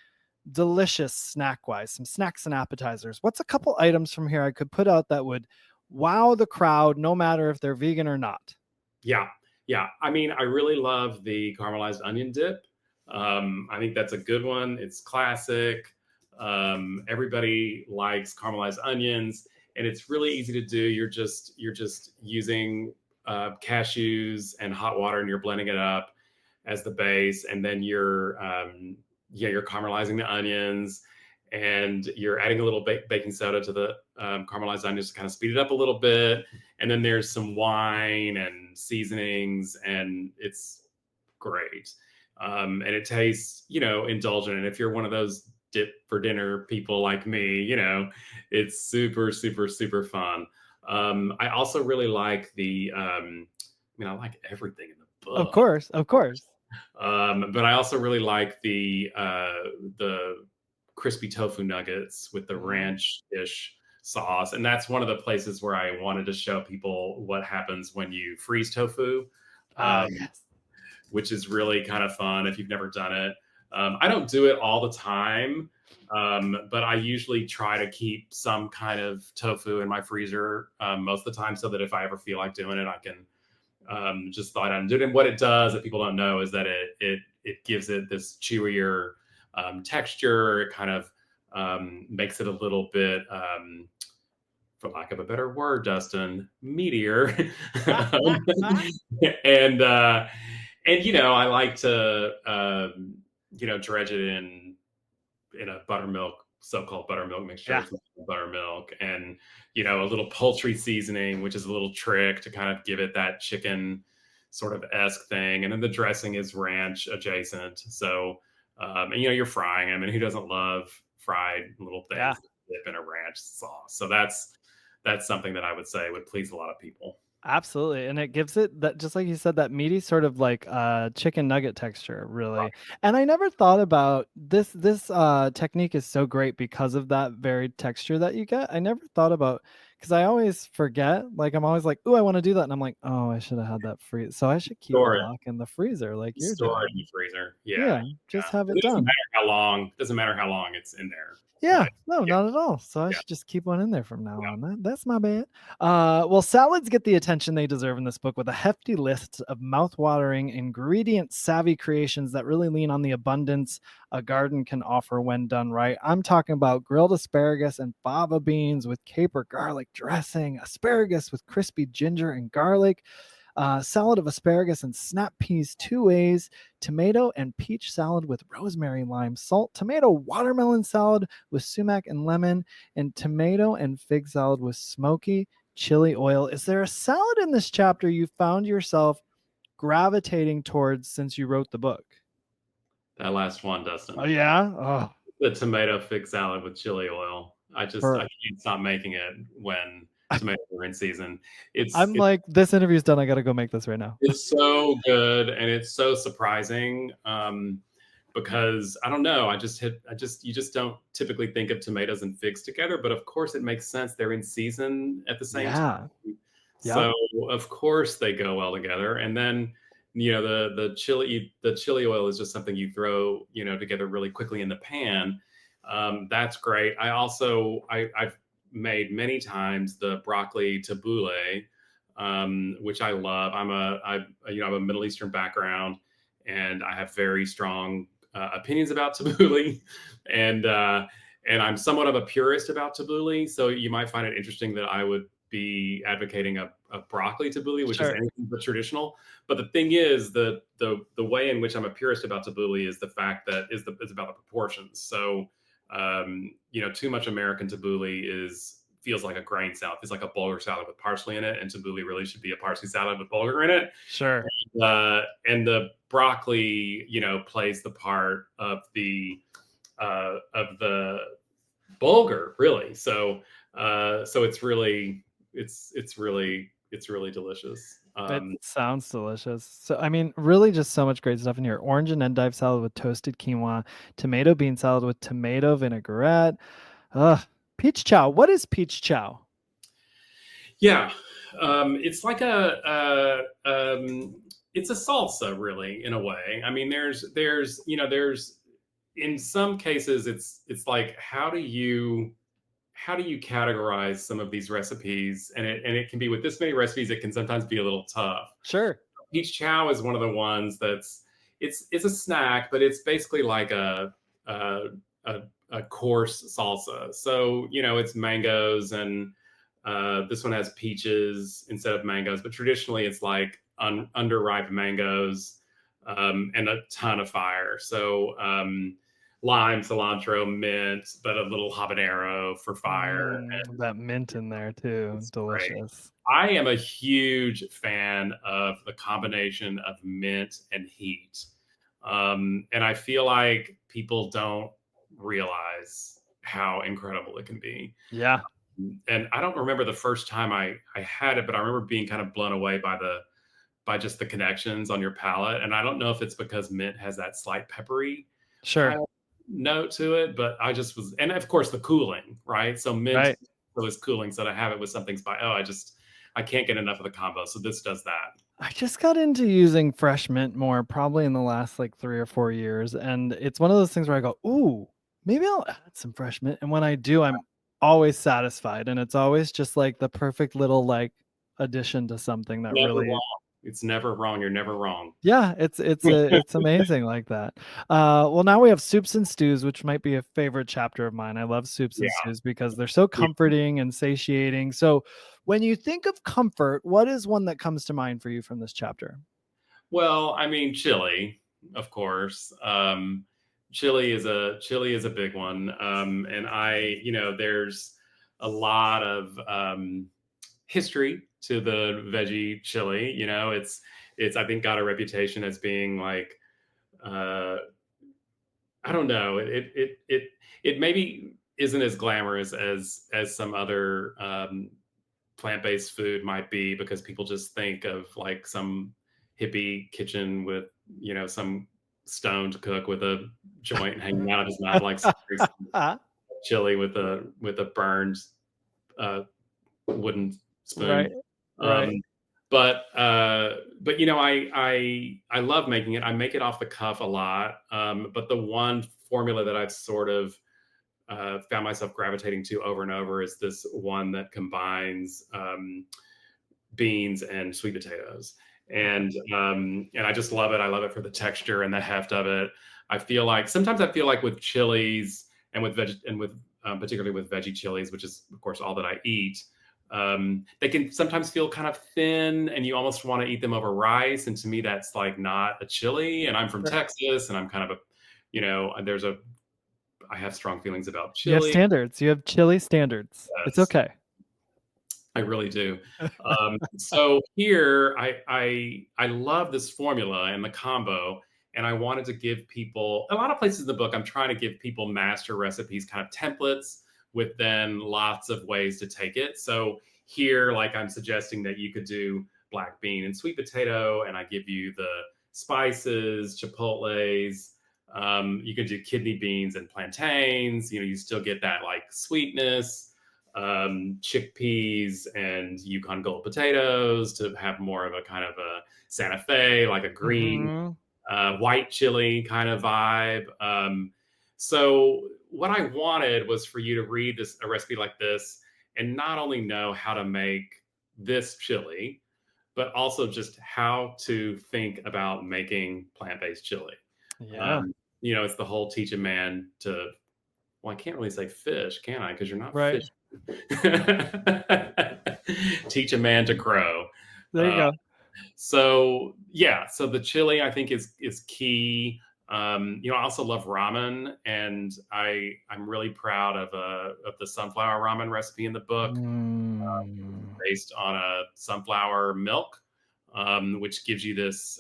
delicious snack wise, some snacks and appetizers. What's a couple items from here I could put out that would wow the crowd, no matter if they're vegan or not? Yeah. Yeah. I mean, I really love the caramelized onion dip. I think that's a good one. It's classic. Everybody likes caramelized onions, and it's really easy to do. You're just using cashews and hot water, and you're blending it up as the base, and then you're caramelizing the onions, and you're adding a little baking soda to the caramelized onions to kind of speed it up a little bit. And then there's some wine and seasonings, and it's great. And it tastes, indulgent. And if you're one of those dip for dinner people like me, it's super, super, super fun. I also really like I like everything in the book. Of course, of course. But I also really like the crispy tofu nuggets with the ranch-ish sauce. And that's one of the places where I wanted to show people what happens when you freeze tofu, Yes. which is really kind of fun if you've never done it. I don't do it all the time, but I usually try to keep some kind of tofu in my freezer most of the time so that if I ever feel like doing it, I can just thought I'd do it. And what it does that people don't know is that it gives it this chewier texture. It kind of makes it a little bit, for lack of a better word, Dustin, meatier. and I like to dredge it in a buttermilk, so-called buttermilk mixture. Yeah. With buttermilk and a little poultry seasoning, which is a little trick to kind of give it that chicken sort of esque thing. And then the dressing is ranch adjacent. So and you're frying them, and who doesn't love fried little things that dip in a ranch sauce? So that's something that I would say would please a lot of people. Absolutely. And it gives it that, just like you said, that meaty sort of like chicken nugget texture, really. And I never thought about this technique is so great because of that varied texture that you get. I never thought about, because I always forget. Like I'm always like, oh, I want to do that. And I'm like, oh, I should have had that freeze. So I should keep a Store it. block in the freezer like you're Store it doing. in the freezer. Yeah. Yeah, just have it It doesn't done. matter how long. Doesn't matter how long it's in there. Yeah, But no, yeah, not at all. So I yeah, should just keep one in there from now yeah. on. That's my bad. Well, salads get the attention they deserve in this book with a hefty list of mouth-watering, ingredient-savvy creations that really lean on the abundance a garden can offer when done right. I'm talking about grilled asparagus and fava beans with caper garlic dressing, asparagus with crispy ginger and garlic, salad of asparagus and snap peas 2 ways, tomato and peach salad with rosemary, lime, salt, tomato watermelon salad with sumac and lemon, and tomato and fig salad with smoky chili oil. Is there a salad in this chapter you found yourself gravitating towards since you wrote the book? That last one, Oh Dustin. yeah. Oh, The tomato fig salad with chili oil. I for can't stop making it when tomatoes are in season. It's I'm like, this interview's done. I gotta go make this right now. it's so good and it's so surprising. Because I don't know, you just don't typically think of tomatoes and figs together, but of course it makes sense. They're in season at the same Yeah. time. Yep. So of course they go well together. And then the chili oil is just something you throw together really quickly in the pan. That's great. I've made many times the broccoli tabbouleh, which I love. I have a Middle Eastern background, and I have very strong opinions about tabbouleh, and and I'm somewhat of a purist about tabbouleh. So you might find it interesting that I would be advocating a broccoli tabbouleh, which is Sure. anything but traditional. But the thing is, the way in which I'm a purist about tabbouleh is the fact that is about the proportions. So too much American tabbouleh feels like a grain salad. It's like a bulgur salad with parsley in it, and tabbouleh really should be a parsley salad with bulgur in it. Sure. And the broccoli, plays the part of the bulgur, really. So it's really delicious. It sounds delicious. So, I mean, really just so much great stuff in here. Orange and endive salad with toasted quinoa, tomato bean salad with tomato vinaigrette. Ugh. Peach chow. What is peach chow? Yeah, it's like it's a salsa, really, in a way. I mean, there's in some cases it's like how do you categorize some of these recipes, and it can be with this many recipes, it can sometimes be a little tough. Sure. Peach chow is one of the ones it's a snack, but it's basically like a, a coarse salsa. So it's mangoes, and this one has peaches instead of mangoes, but traditionally it's like underripe mangoes, and a ton of fire. So lime, cilantro, mint, but a little habanero for fire. That mint in there too. It's great. Delicious. I am a huge fan of the combination of mint and heat. And I feel like people don't realize how incredible it can be. Yeah. And I don't remember the first time I had it, but I remember being kind of blown away by just the connections on your palate. And I don't know if it's because mint has that slight peppery Sure. kind of note to it, but and of course the cooling, right? So mint Right. was cooling, so to have it with something I can't get enough of the combo. So this does that. I just got into using fresh mint more probably in the last like 3 or 4 years. And it's one of those things where I go, ooh, maybe I'll add some fresh mint. And when I do, I'm always satisfied. And it's always just like the perfect little like addition to something that Never really, wrong. It's never wrong. You're never wrong. yeah, it's amazing like that. Well, now we have soups and stews, which might be a favorite chapter of mine. I love soups and Yeah. stews because they're so comforting and satiating. So when you think of comfort, what is one that comes to mind for you from this chapter? Well, I mean, chili, of course. Chili is a big one. And there's a lot of history to the veggie chili. It's I think got a reputation as being like I don't know. It maybe isn't as glamorous as some other plant-based food might be, because people just think of like some hippie kitchen with, some stoned cook with a joint hanging out of his mouth, like some chili with a burned wooden spoon. Right. Right. Um, but I love making it. I make it off the cuff a lot. But the one formula that I've sort of found myself gravitating to over and over is this one that combines beans and sweet potatoes. And I just love it. I love it for the texture and the heft of it. Sometimes I feel like with chilies and with particularly with veggie chilies, which is of course all that I eat, they can sometimes feel kind of thin, and you almost want to eat them over rice. And to me, that's like not a chili. And I'm from Texas, and I'm kind of I have strong feelings about chili. You have standards. You have chili standards. Yes. It's okay. I really do. So here, I love this formula and the combo, and I wanted to give people, a lot of places in the book, I'm trying to give people master recipes, kind of templates with then lots of ways to take it. So here, like I'm suggesting that you could do black bean and sweet potato, and I give you the spices, chipotles. You could do kidney beans and plantains. You still get that like sweetness. Chickpeas and Yukon Gold potatoes to have more of a kind of a Santa Fe, like a green, white chili kind of vibe. So what I wanted was for you to read a recipe like this and not only know how to make this chili, but also just how to think about making plant-based chili. Yeah. It's the whole teach a man to, well, I can't really say fish, can I? Because you're not right. fish. Teach a man to grow. There you go. So the chili I think is key. I also love ramen, and I'm really proud of the sunflower ramen recipe in the book, based on a sunflower milk, which gives you this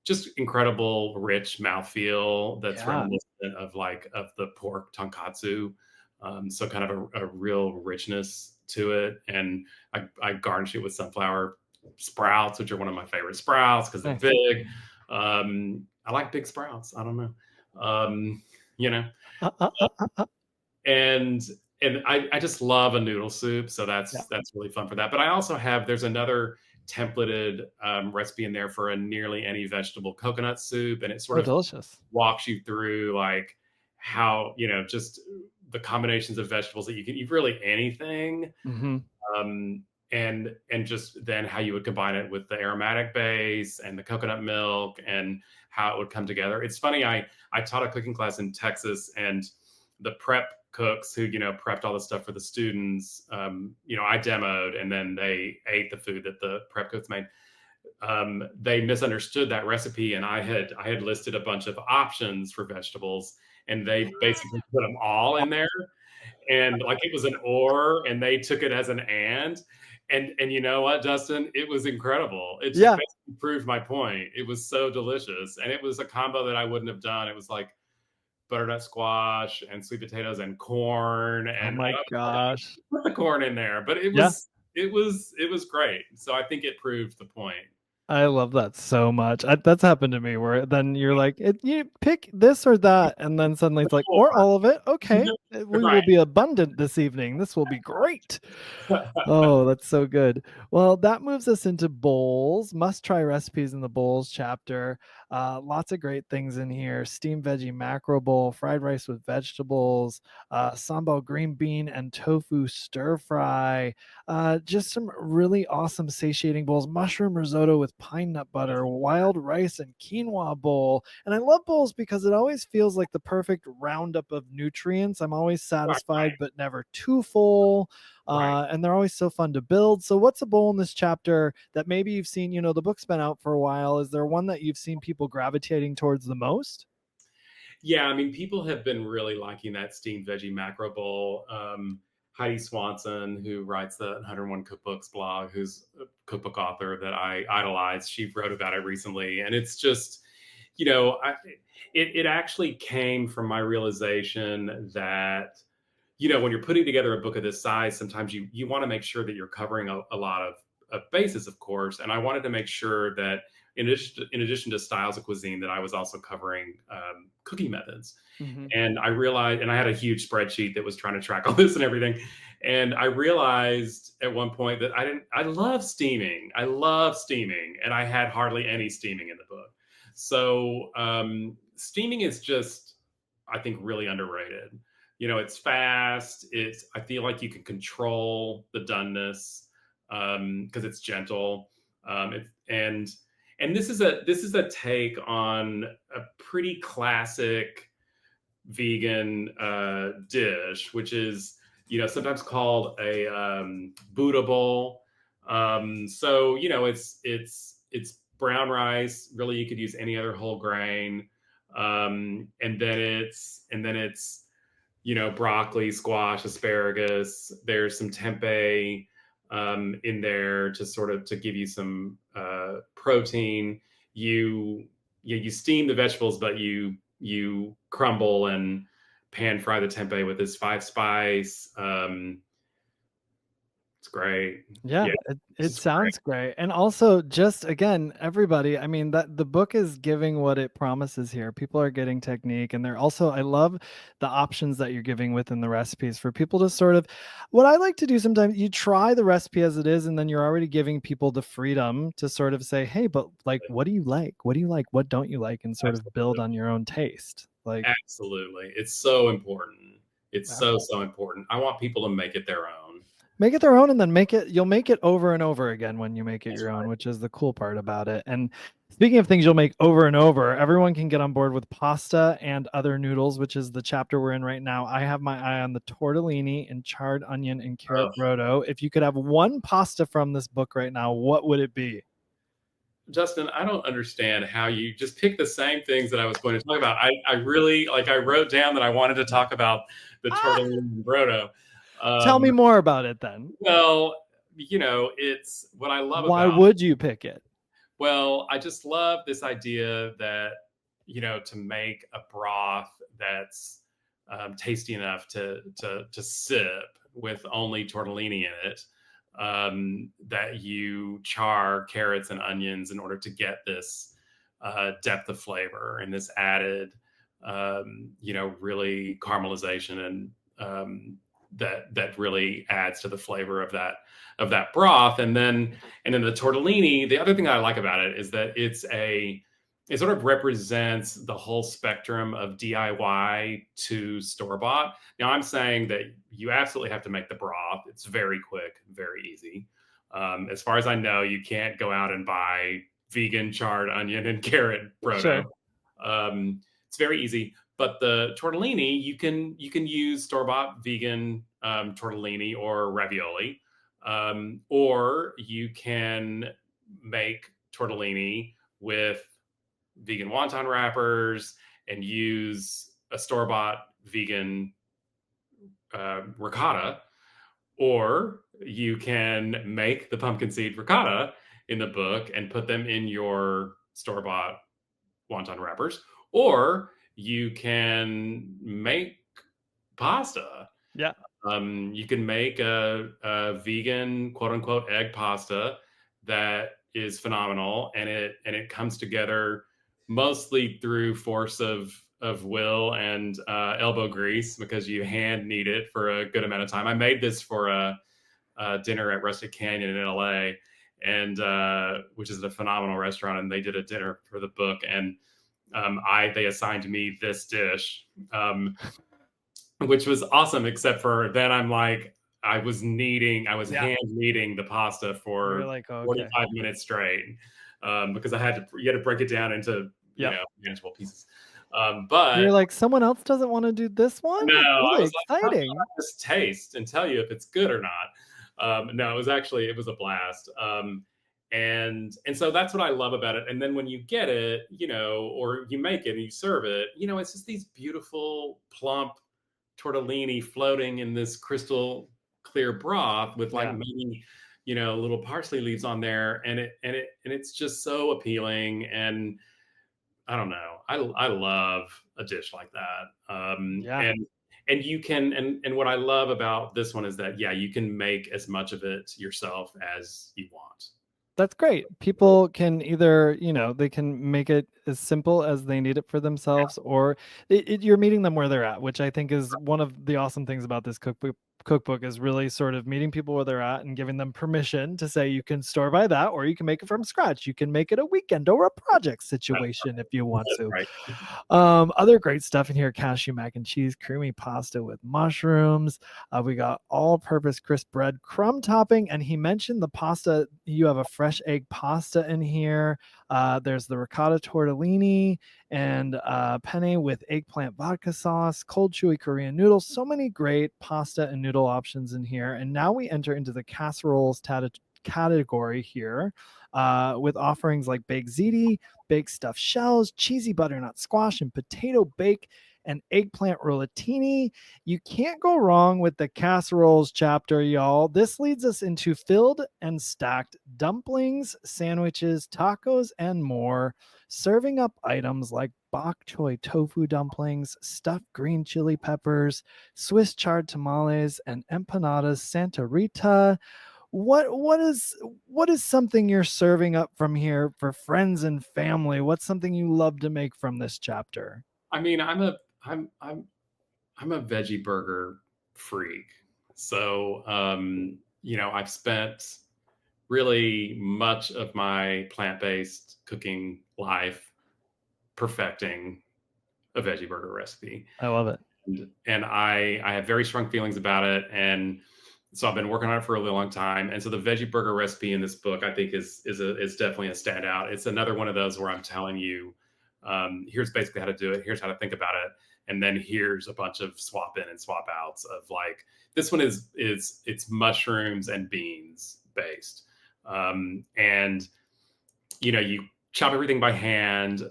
just incredible rich mouthfeel that's reminiscent of the pork tonkatsu. So kind of a real richness to it. And I garnish it with sunflower sprouts, which are one of my favorite sprouts because they're big. I like big sprouts. I don't know. And I just love a noodle soup. So that's really fun for that. But I also there's another templated recipe in there for a nearly any vegetable coconut soup. And it sort of delicious. Walks you through like how, just the combinations of vegetables that you can eat, really anything. And just then how you would combine it with the aromatic base and the coconut milk and how it would come together. It's funny, I taught a cooking class in Texas, and the prep cooks who, prepped all the stuff for the students, I demoed, and then they ate the food that the prep cooks made. They misunderstood that recipe, and I had listed a bunch of options for vegetables, and they basically put them all in there, and like it was an or, and they took it as an and you know what, Dustin? It was incredible. It just basically proved my point. It was so delicious, and it was a combo that I wouldn't have done. It was like butternut squash and sweet potatoes and corn. And oh my gosh, put the corn in there, but it was great. So I think it proved the point. I love that so much. That's happened to me where then you're like, you pick this or that, and then suddenly it's like, or all of it. Okay, we will be abundant this evening. This will be great. Oh, that's so good. Well, that moves us into bowls. Must try recipes in the bowls chapter. Lots of great things in here. Steamed veggie macro bowl, fried rice with vegetables, sambal green bean and tofu stir fry. Just some really awesome satiating bowls. Mushroom risotto with pine nut butter, wild rice and quinoa bowl. And I love bowls because it always feels like the perfect roundup of nutrients. I'm always satisfied, but never too full. And they're always so fun to build. So what's a bowl in this chapter that maybe you've seen, the book's been out for a while. Is there one that you've seen people gravitating towards the most? Yeah, I mean, people have been really liking that steamed veggie macro bowl. Heidi Swanson, who writes the 101 Cookbooks blog, who's a cookbook author that I idolize, she wrote about it recently. And it's just, it actually came from my realization that, when you're putting together a book of this size, sometimes you want to make sure that you're covering a lot of bases, of course. And I wanted to make sure that in addition to styles of cuisine, that I was also covering cooking methods. Mhm. And I realized, and I had a huge spreadsheet that was trying to track all this and everything. And I realized at one point that I love steaming. I love steaming. And I had hardly any steaming in the book. So steaming is just, I think, really underrated. It's fast. I feel like you can control the doneness because it's gentle. And this is a take on a pretty classic vegan dish, which is sometimes called a bootable. So it's brown rice. Really, you could use any other whole grain, and then it's broccoli, squash, asparagus. There's some tempeh in there to give you some protein. You steam the vegetables, but you crumble and pan fry the tempeh with this 5-spice. It's great. Yeah, Yeah, it sounds great. And also, just again, everybody, I mean, that the book is giving what it promises here. People are getting technique, and they're also, I love the options that you're giving within the recipes for people to sort of, what I like to do sometimes, you try the recipe as it is, and then you're already giving people the freedom to sort of say, hey, but like, what do you like? What do you like? What don't you like? And sort of build on your own taste. Like, absolutely. It's so important. It's so important. I want people to make it their own. Make it their own, and then you'll make it over and over again when you make it That's your own, right. which is the cool part about it. And speaking of things you'll make over and over, everyone can get on board with pasta and other noodles, which is the chapter we're in right now. I have my eye on the tortellini and charred onion and carrot brodo. If you could have one pasta from this book right now, what would it be? Justin, I don't understand how you just pick the same things that I was going to talk about. I really, I wrote down that I wanted to talk about the tortellini and brodo. Tell me more about it then. Well, it's what I love Why about. would you pick it? Well, I just love this idea that, to make a broth that's tasty enough to sip with only tortellini in it, that you char carrots and onions in order to get this depth of flavor and this added, really caramelization and that really adds to the flavor of that broth. And then the tortellini, the other thing that I like about it is that it sort of represents the whole spectrum of DIY to store-bought. Now, I'm saying that you absolutely have to make the broth. It's very quick, very easy. As far as I know, you can't go out and buy vegan charred onion and carrot brodo. Sure. It's very easy. But the tortellini, you can use store-bought vegan tortellini or ravioli, or you can make tortellini with vegan wonton wrappers and use a store-bought vegan ricotta, or you can make the pumpkin seed ricotta in the book and put them in your store-bought wonton wrappers, or you can make pasta. Yeah. You can make a vegan quote unquote egg pasta that is phenomenal, and it comes together mostly through force of will and elbow grease, because you hand knead it for a good amount of time. I made this for a dinner at Rustic Canyon in LA, and which is a phenomenal restaurant, and they did a dinner for the book, and they assigned me this dish, which was awesome, except for then I was hand kneading the pasta for like, okay. 45 minutes straight, because you had to break it down into manageable pieces. But you're like, someone else doesn't want to do this one? no, really I was exciting. like, I'll just taste and tell you if it's good or not. No, it was a blast. And so that's what I love about it. And then when you get it, or you make it and you serve it, it's just these beautiful, plump tortellini floating in this crystal clear broth with maybe, little parsley leaves on there. And it's just so appealing. And I don't know. I love a dish like that. and you can, and what I love about this one is that, yeah, you can make as much of it yourself as you want. That's great. People can either, they can make it as simple as they need it for themselves, or you're meeting them where they're at, which I think is one of the awesome things about this cookbook is really sort of meeting people where they're at and giving them permission to say you can store by that, or you can make it from scratch. You can make it a weekend or a project situation if you want to. Right. Other great stuff in here: cashew mac and cheese, creamy pasta with mushrooms. We got all-purpose crisp bread crumb topping, and he mentioned the pasta. You have a fresh egg pasta in here. There's the ricotta tortellini and penne with eggplant vodka sauce, cold chewy Korean noodles. So many great pasta and noodle options in here. And now we enter into the casseroles category here, with offerings like baked ziti, baked stuffed shells, cheesy butternut squash, and potato bake and eggplant rollatini. You can't go wrong with the casseroles chapter, y'all. This leads us into filled and stacked dumplings, sandwiches, tacos, and more, serving up items like bok choy tofu dumplings, stuffed green chili peppers, Swiss chard tamales, and empanadas Santa Rita. What is something you're serving up from here for friends and family? What's something you love to make from this chapter? I mean, I'm a veggie burger freak. So, I've spent really much of my plant-based cooking life perfecting a veggie burger recipe. I love it. And I have very strong feelings about it. And so I've been working on it for a really long time. And so the veggie burger recipe in this book, I think is definitely a standout. It's another one of those where I'm telling you, here's basically how to do it. Here's how to think about it. And then here's a bunch of swap in and swap outs of, like, this one is it's mushrooms and beans based. And you chop everything by hand,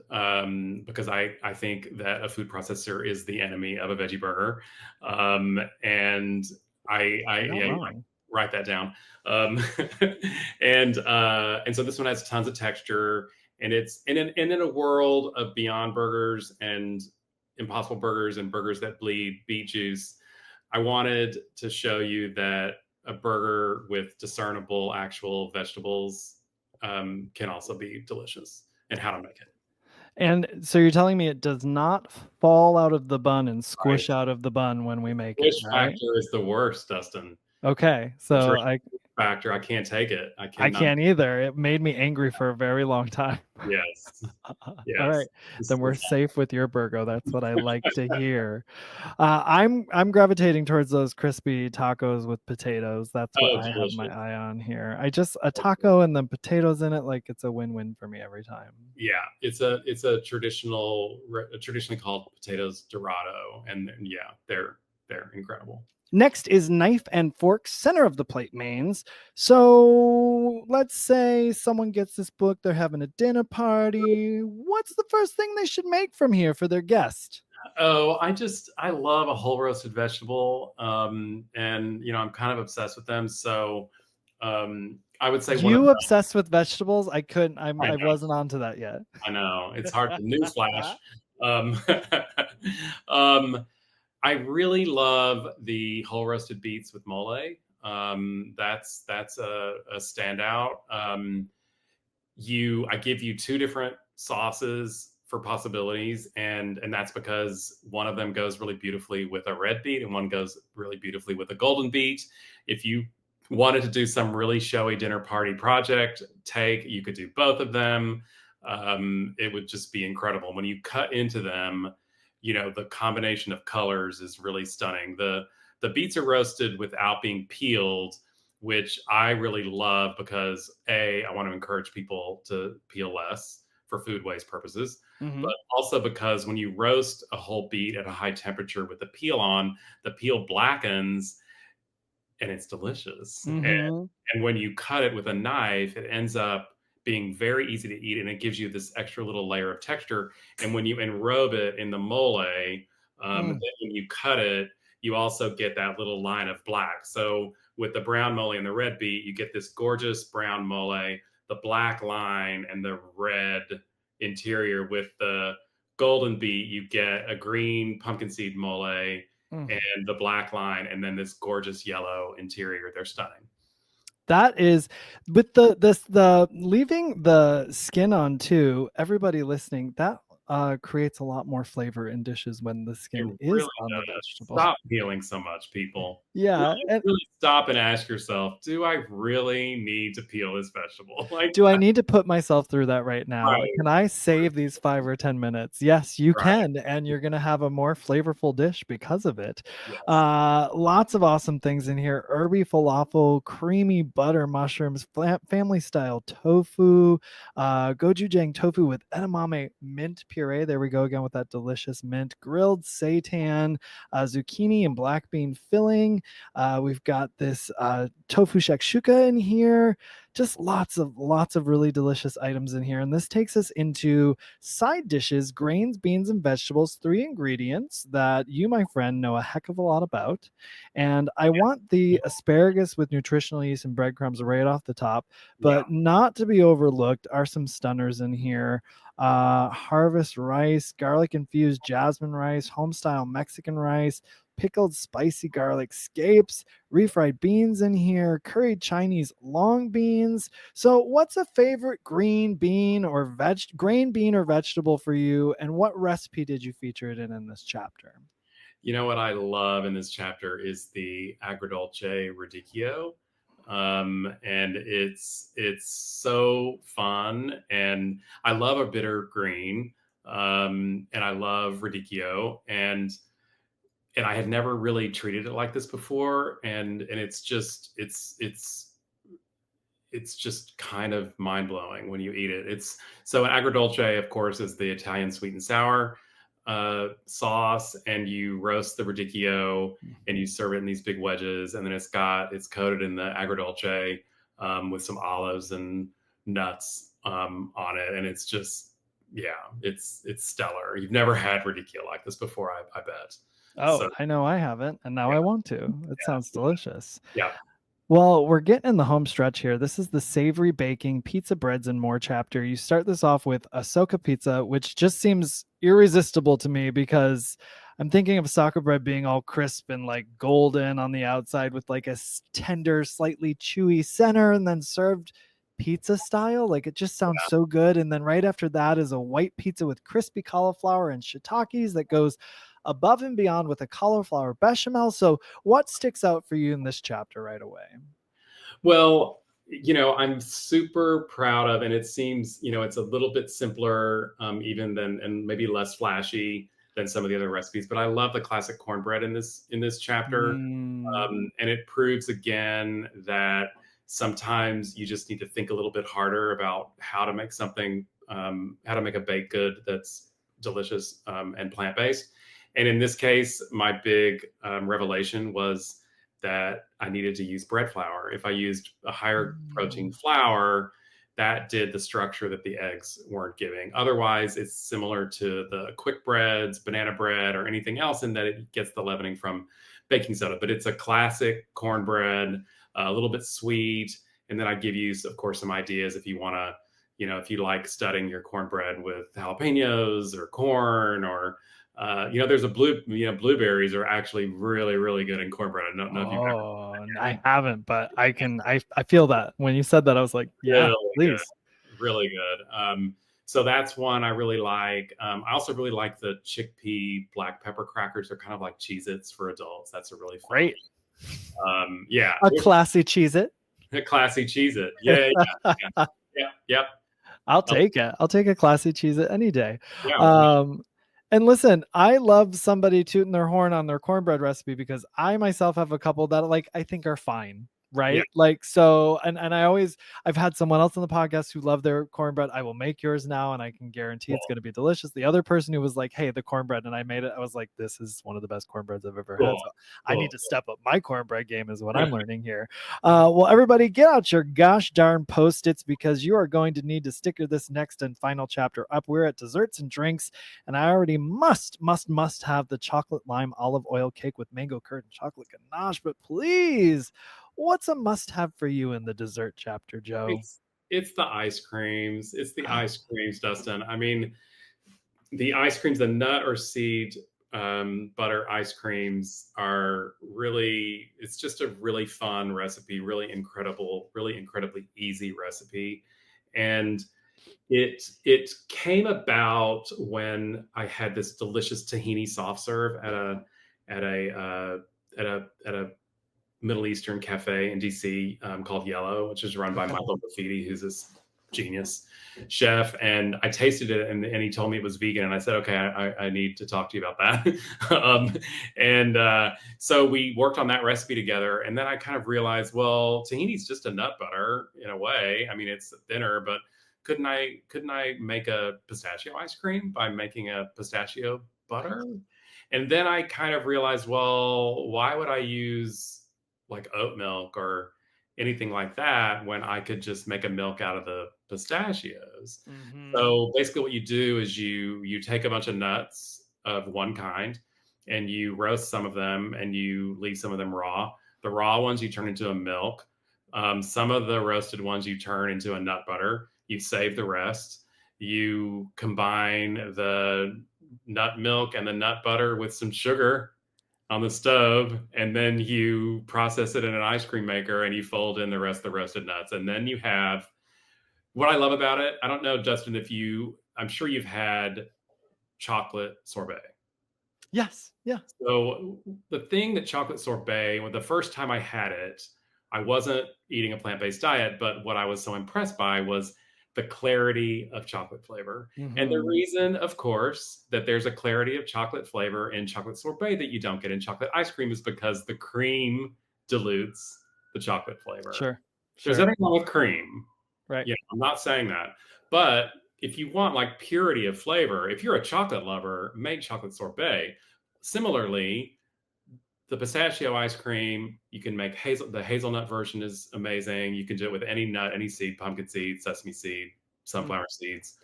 because I think that a food processor is the enemy of a veggie burger. And I write that down. And so this one has tons of texture, and it's in a world of Beyond Burgers and Impossible Burgers and burgers that bleed beet juice. I wanted to show you that a burger with discernible actual vegetables can also be delicious, and how to make it. And so you're telling me it does not fall out of the bun and squish out of the bun when we make it, right? Factor is the worst, Dustin. Okay, so factor, I can't take it. I can't either. It made me angry for a very long time. Yes. All right, then we're safe with your burger. That's what I like to hear. I'm gravitating towards those crispy tacos with potatoes. That's what I have my eye on here. A taco and then potatoes in it, like, it's a win-win for me every time. Yeah, it's a traditionally called potatoes dorado, and yeah, they're incredible. Next is knife and fork, center of the plate mains. So let's say someone gets this book, they're having a dinner party. What's the first thing they should make from here for their guest? Oh, I love a whole roasted vegetable. And I'm kind of obsessed with them. So I would say obsessed with vegetables? I wasn't onto that yet. I know. It's hard to newsflash. I really love the whole roasted beets with mole. That's a standout. I give you two different sauces for possibilities, and that's because one of them goes really beautifully with a red beet and one goes really beautifully with a golden beet. If you wanted to do some really showy dinner party project, you could do both of them. It would just be incredible. When you cut into them, the combination of colors is really stunning. The beets are roasted without being peeled, which I really love because I want to encourage people to peel less for food waste purposes, but also because when you roast a whole beet at a high temperature with the peel on, the peel blackens and it's delicious. And when you cut it with a knife, it ends up being very easy to eat, and it gives you this extra little layer of texture. And when you enrobe it in the mole, when you cut it, you also get that little line of black. So with the brown mole and the red beet, you get this gorgeous brown mole, the black line, and the red interior. With the golden beet, you get a green pumpkin seed mole Mm. and the black line, and then this gorgeous yellow interior. They're stunning. That is with the leaving the skin on too. Everybody listening, that creates a lot more flavor in dishes when the It skin is really on the does. vegetable. Stop peeling so much, people. Yeah, Really, and really stop and ask yourself, do I really need to peel this vegetable? Like, do I need to put myself through that right now? right, Can I save these 5 or 10 minutes? Yes, you right. can, and you're gonna have a more flavorful dish because of it. Yes. Lots of awesome things in here: herby falafel, creamy butter mushrooms, family style tofu, gochujang tofu with edamame mint puree. There we go again with that delicious mint, grilled seitan, zucchini and black bean filling. We've got this tofu shakshuka in here. Just lots of really delicious items in here. And this takes us into side dishes: grains, beans, and vegetables. 3 ingredients that you, my friend, know a heck of a lot about. And I want the asparagus with nutritional yeast and breadcrumbs right off the top, Yeah. but not to be overlooked are some stunners in here: harvest rice, garlic infused jasmine rice, homestyle Mexican rice, pickled spicy garlic scapes, refried beans in here, curried Chinese long beans. So, what's a favorite grain bean or vegetable for you, and what recipe did you feature it in this chapter? You know what I love in this chapter is the agrodolce radicchio. And it's so fun, and I love a bitter green, and I love radicchio, and I had never really treated it like this before, and it's just kind of mind blowing when you eat it. It's so agrodolce, of course, is the Italian sweet and sour sauce, and you roast the radicchio and you serve it in these big wedges, and then it's coated in the agrodolce with some olives and nuts on it, and it's just it's stellar. You've never had radicchio like this before, I bet. Oh, So I know I haven't, and now yeah, I want to. It sounds delicious. yeah, Well, we're getting in the home stretch here. This is the savory baking pizza breads and more chapter. You start this off with a Soka pizza, which just seems irresistible to me because I'm thinking of soccer bread being all crisp and like golden on the outside with like a tender, slightly chewy center, and then served pizza style. Like it just sounds so good. And then right after that is a white pizza with crispy cauliflower and shiitakes that goes above and beyond with a cauliflower bechamel. So, what sticks out for you in this chapter right away? Well, I'm super proud of, and it seems, it's a little bit simpler, even than, and maybe less flashy than some of the other recipes. But I love the classic cornbread in this chapter, Mm. and it proves again that sometimes you just need to think a little bit harder about how to make something, how to make a baked good that's delicious and plant based. And in this case, my big revelation was that I needed to use bread flour. If I used a higher protein Mm. flour, that did the structure that the eggs weren't giving. Otherwise, it's similar to the quick breads, banana bread, or anything else in that it gets the leavening from baking soda. But it's a classic cornbread, a little bit sweet. And then I give you, of course, some ideas if you want to, if you like studding your cornbread with jalapenos or corn or there's blueberries are actually really, really good in cornbread. I don't know if you've ever Oh, I haven't, but I feel that when you said that, I was like, yeah, really good, please. really good. So that's one I really like. I also really like the chickpea black pepper crackers. They're kind of like Cheez-Its for adults. That's a really fun. Great. Yeah, A classy Cheez-It. a classy Cheez-It. Yeah, yeah, yep. I'll take it. I'll take a classy Cheez-It any day. Yeah, And listen, I love somebody tooting their horn on their cornbread recipe because I myself have a couple that like I think are fine. yeah, Right. Like so, and I've had someone else on the podcast who love their cornbread. I will make yours now and I can guarantee it's cool, gonna be delicious. The other person who was like, hey, the cornbread, and I made it, I was like, this is one of the best cornbreads I've ever had. cool, So I cool. need to step up my cornbread game is what I'm learning here. Well, everybody get out your gosh darn post-its because you are going to need to sticker this next and final chapter up. We're at desserts and drinks, and I already must have the chocolate lime olive oil cake with mango curd and chocolate ganache. But please, what's a must-have for you in the dessert chapter, Joe? It's the ice creams. It's the ice creams, Dustin. I mean, the ice creams, the nut or seed butter ice creams are really, it's just a really fun recipe, really incredibly easy recipe. And it came about when I had this delicious tahini soft serve at a at a Middle Eastern cafe in DC called Yellow, which is run by Michael Graffiti, who's this genius chef. And I tasted it, and he told me it was vegan, and I said, okay, I need to talk to you about that. So we worked on that recipe together, and then I kind of realized, well, tahini's just a nut butter in a way. I mean, it's thinner, but couldn't I make a pistachio ice cream by making a pistachio butter? And then I kind of realized, well, why would I use like oat milk or anything like that when I could just make a milk out of the pistachios? Mhm. So basically what you do is you take a bunch of nuts of one kind and you roast some of them and you leave some of them raw. The raw ones you turn into a milk. Some of the roasted ones you turn into a nut butter. You save the rest. You combine the nut milk and the nut butter with some sugar on the stove, and then you process it in an ice cream maker and you fold in the rest of the roasted nuts. And then you have, what I love about it, I don't know, Dustin, I'm sure you've had chocolate sorbet. Yes. Yeah. So the thing that chocolate sorbet, well, the first time I had it, I wasn't eating a plant-based diet, but what I was so impressed by was the clarity of chocolate flavor. And the Mhm. reason, of course, that there's a clarity of chocolate flavor in chocolate sorbet that you don't get in chocolate ice cream is because the cream dilutes the chocolate flavor. Sure. There's Sure. nothing wrong with cream. Right. Yeah, I'm not saying that. But if you want like purity of flavor, if you're a chocolate lover, make chocolate sorbet. Similarly, the pistachio ice cream, you can make the hazelnut version is amazing. You can do it with any nut, any seed, pumpkin seed, sesame seed, sunflower seeds,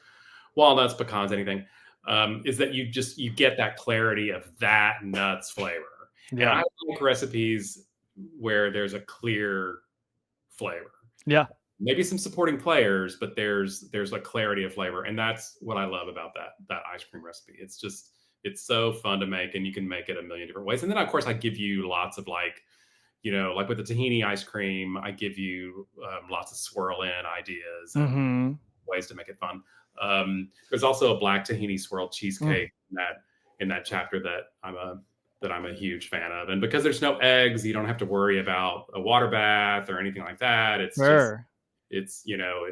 walnuts, pecans, anything. Is that you get that clarity of that nuts flavor. And Yeah. I like recipes where there's a clear flavor. Yeah. Maybe some supporting players, but there's a clarity of flavor. And that's what I love about that ice cream recipe. It's so fun to make, and you can make it a million different ways. And then, of course, I give you lots of like with the tahini ice cream, I give you lots of swirl in ideas and ways to make it fun. There's also a black tahini swirl cheesecake in that chapter that I'm a huge fan of. And because there's no eggs, you don't have to worry about a water bath or anything like that. It's Sure. just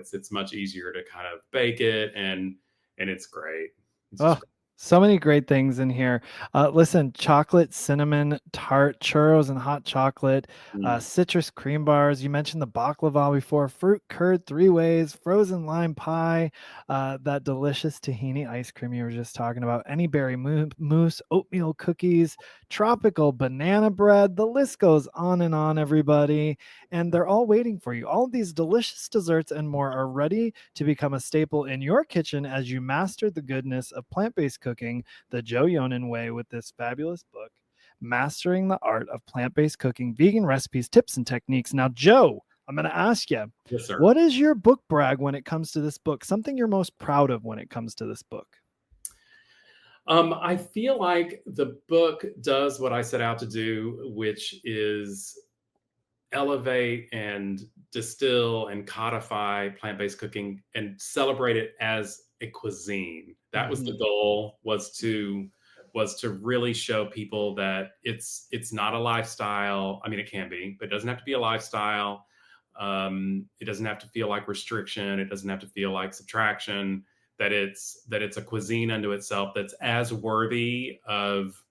it's much easier to kind of bake it, and it's great. It's Oh, just great. so many great things in here. Listen, chocolate, cinnamon, tart, churros, and hot chocolate, citrus cream bars. You mentioned the baklava before, fruit curd 3 ways, frozen lime pie, that delicious tahini ice cream you were just talking about, any berry mousse, oatmeal cookies, tropical banana bread. The list goes on, everybody. And they're all waiting for you. All of these delicious desserts and more are ready to become a staple in your kitchen as you master the goodness of plant-based cooking the Joe Yonan way with this fabulous book, Mastering the Art of Plant-Based Cooking, Vegan Recipes, Tips, and Techniques. Now, Joe, I'm going to ask you, Yes, sir. what is your book brag when it comes to this book? Something you're most proud of when it comes to this book? I feel like the book does what I set out to do, which is elevate and distill and codify plant-based cooking and celebrate it as a cuisine. That was the goal, was to really show people that it's not a lifestyle. I mean, it can be, but it doesn't have to be a lifestyle. It doesn't have to feel like restriction. It doesn't have to feel like subtraction. That it's a cuisine unto itself that's as worthy of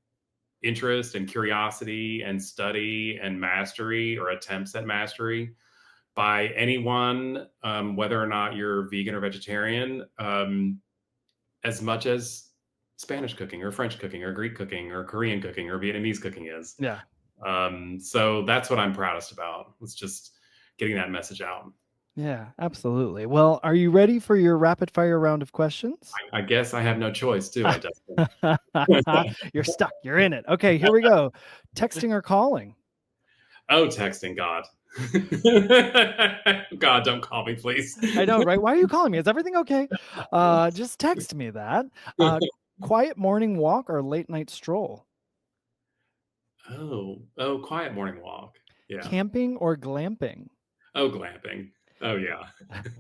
interest and curiosity and study and mastery, or attempts at mastery, by anyone, whether or not you're vegan or vegetarian, as much as Spanish cooking or French cooking or Greek cooking or Korean cooking or Vietnamese cooking is. Yeah. So that's what I'm proudest about. It's just getting that message out. Yeah, absolutely. Well, are you ready for your rapid fire round of questions? I guess I have no choice, do I, Dustin? You're stuck. You're in it. Okay, here we go. Texting or calling? Oh, texting, God. God, don't call me, please. I know, right? Why are you calling me? Is everything okay? Just text me that. Quiet morning walk or late night stroll? Oh, quiet morning walk. Yeah. Camping or glamping? Oh, glamping. Oh, yeah.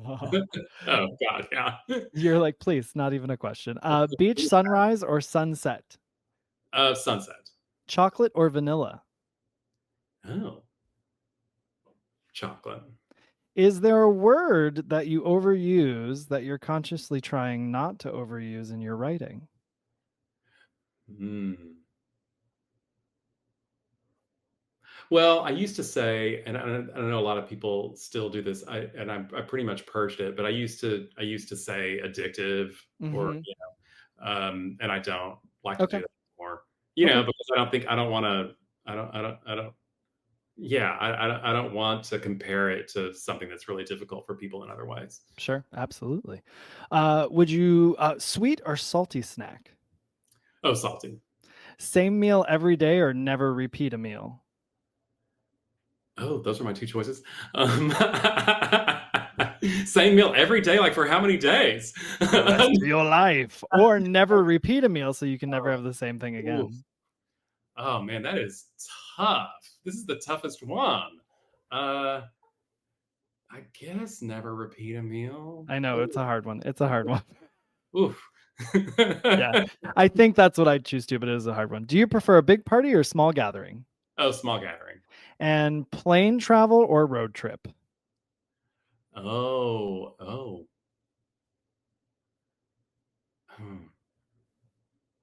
Oh, God, yeah. You're like, please, not even a question. Beach sunrise or sunset? Sunset. Chocolate or vanilla? Oh, chocolate. Is there a word that you overuse that you're consciously trying not to overuse in your writing? Mm. Well, I used to say, and I know a lot of people still do this. I pretty much purged it, but I used to say addictive or Mhm. and I don't like to do Okay. that anymore. Okay. Because I don't want to. I don't. Yeah, I don't want to compare it to something that's really difficult for people in other ways. Sure. Absolutely. Would you sweet or salty snack? Oh, salty. Same meal every day or never repeat a meal? Oh, those are my two choices. Same meal every day, like for how many days? The rest of your life, or never repeat a meal so you can never have the same thing Oof. again. Oh man, that is tough. This is the toughest one. I guess never repeat a meal. I know it's a hard one. It's a hard one. Oof. Yeah. I think that's what I'd choose to, but it is a hard one. Do you prefer a big party or small gathering? Oh, small gathering. And plane travel or road trip? Oh. Hmm.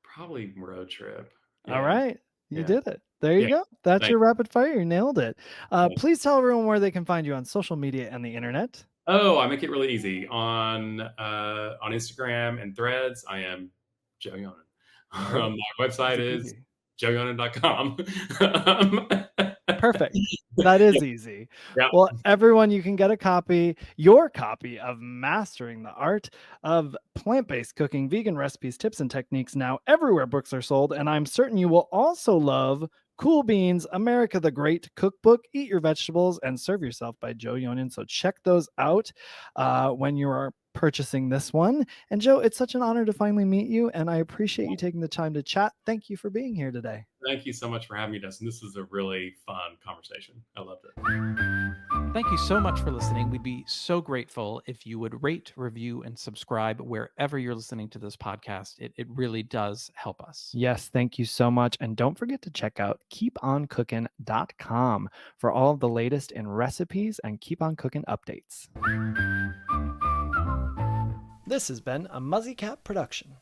Probably road trip. All Yeah. right. You Yeah. did it. There you Yeah. go. That's Thank your rapid fire. You nailed it. you. Please tell everyone where they can find you on social media and the internet. Oh, I make it really easy on Instagram and Threads. I am Joe Yonan. All right. My website Easy is peasy. joeyonan.com. Perfect. That is easy. Yeah. Well, everyone, you can get your copy of Mastering the Art of Plant-Based Cooking, Vegan Recipes, Tips, and Techniques now everywhere books are sold. And I'm certain you will also love Cool Beans, America the Great Cookbook, Eat Your Vegetables, and Serve Yourself by Joe Yonan. So check those out when you are purchasing this one. And Joe, it's such an honor to finally meet you, and I appreciate you taking the time to chat. Thank you for being here today. Thank you so much for having me, Dustin. This was a really fun conversation. I loved it. Thank you so much for listening. We'd be so grateful if you would rate, review, and subscribe wherever you're listening to this podcast. It really does help us. Yes, thank you so much. And don't forget to check out keeponcooking.com for all of the latest in recipes and Keep On Cooking updates. This has been a Muzzy Cat production.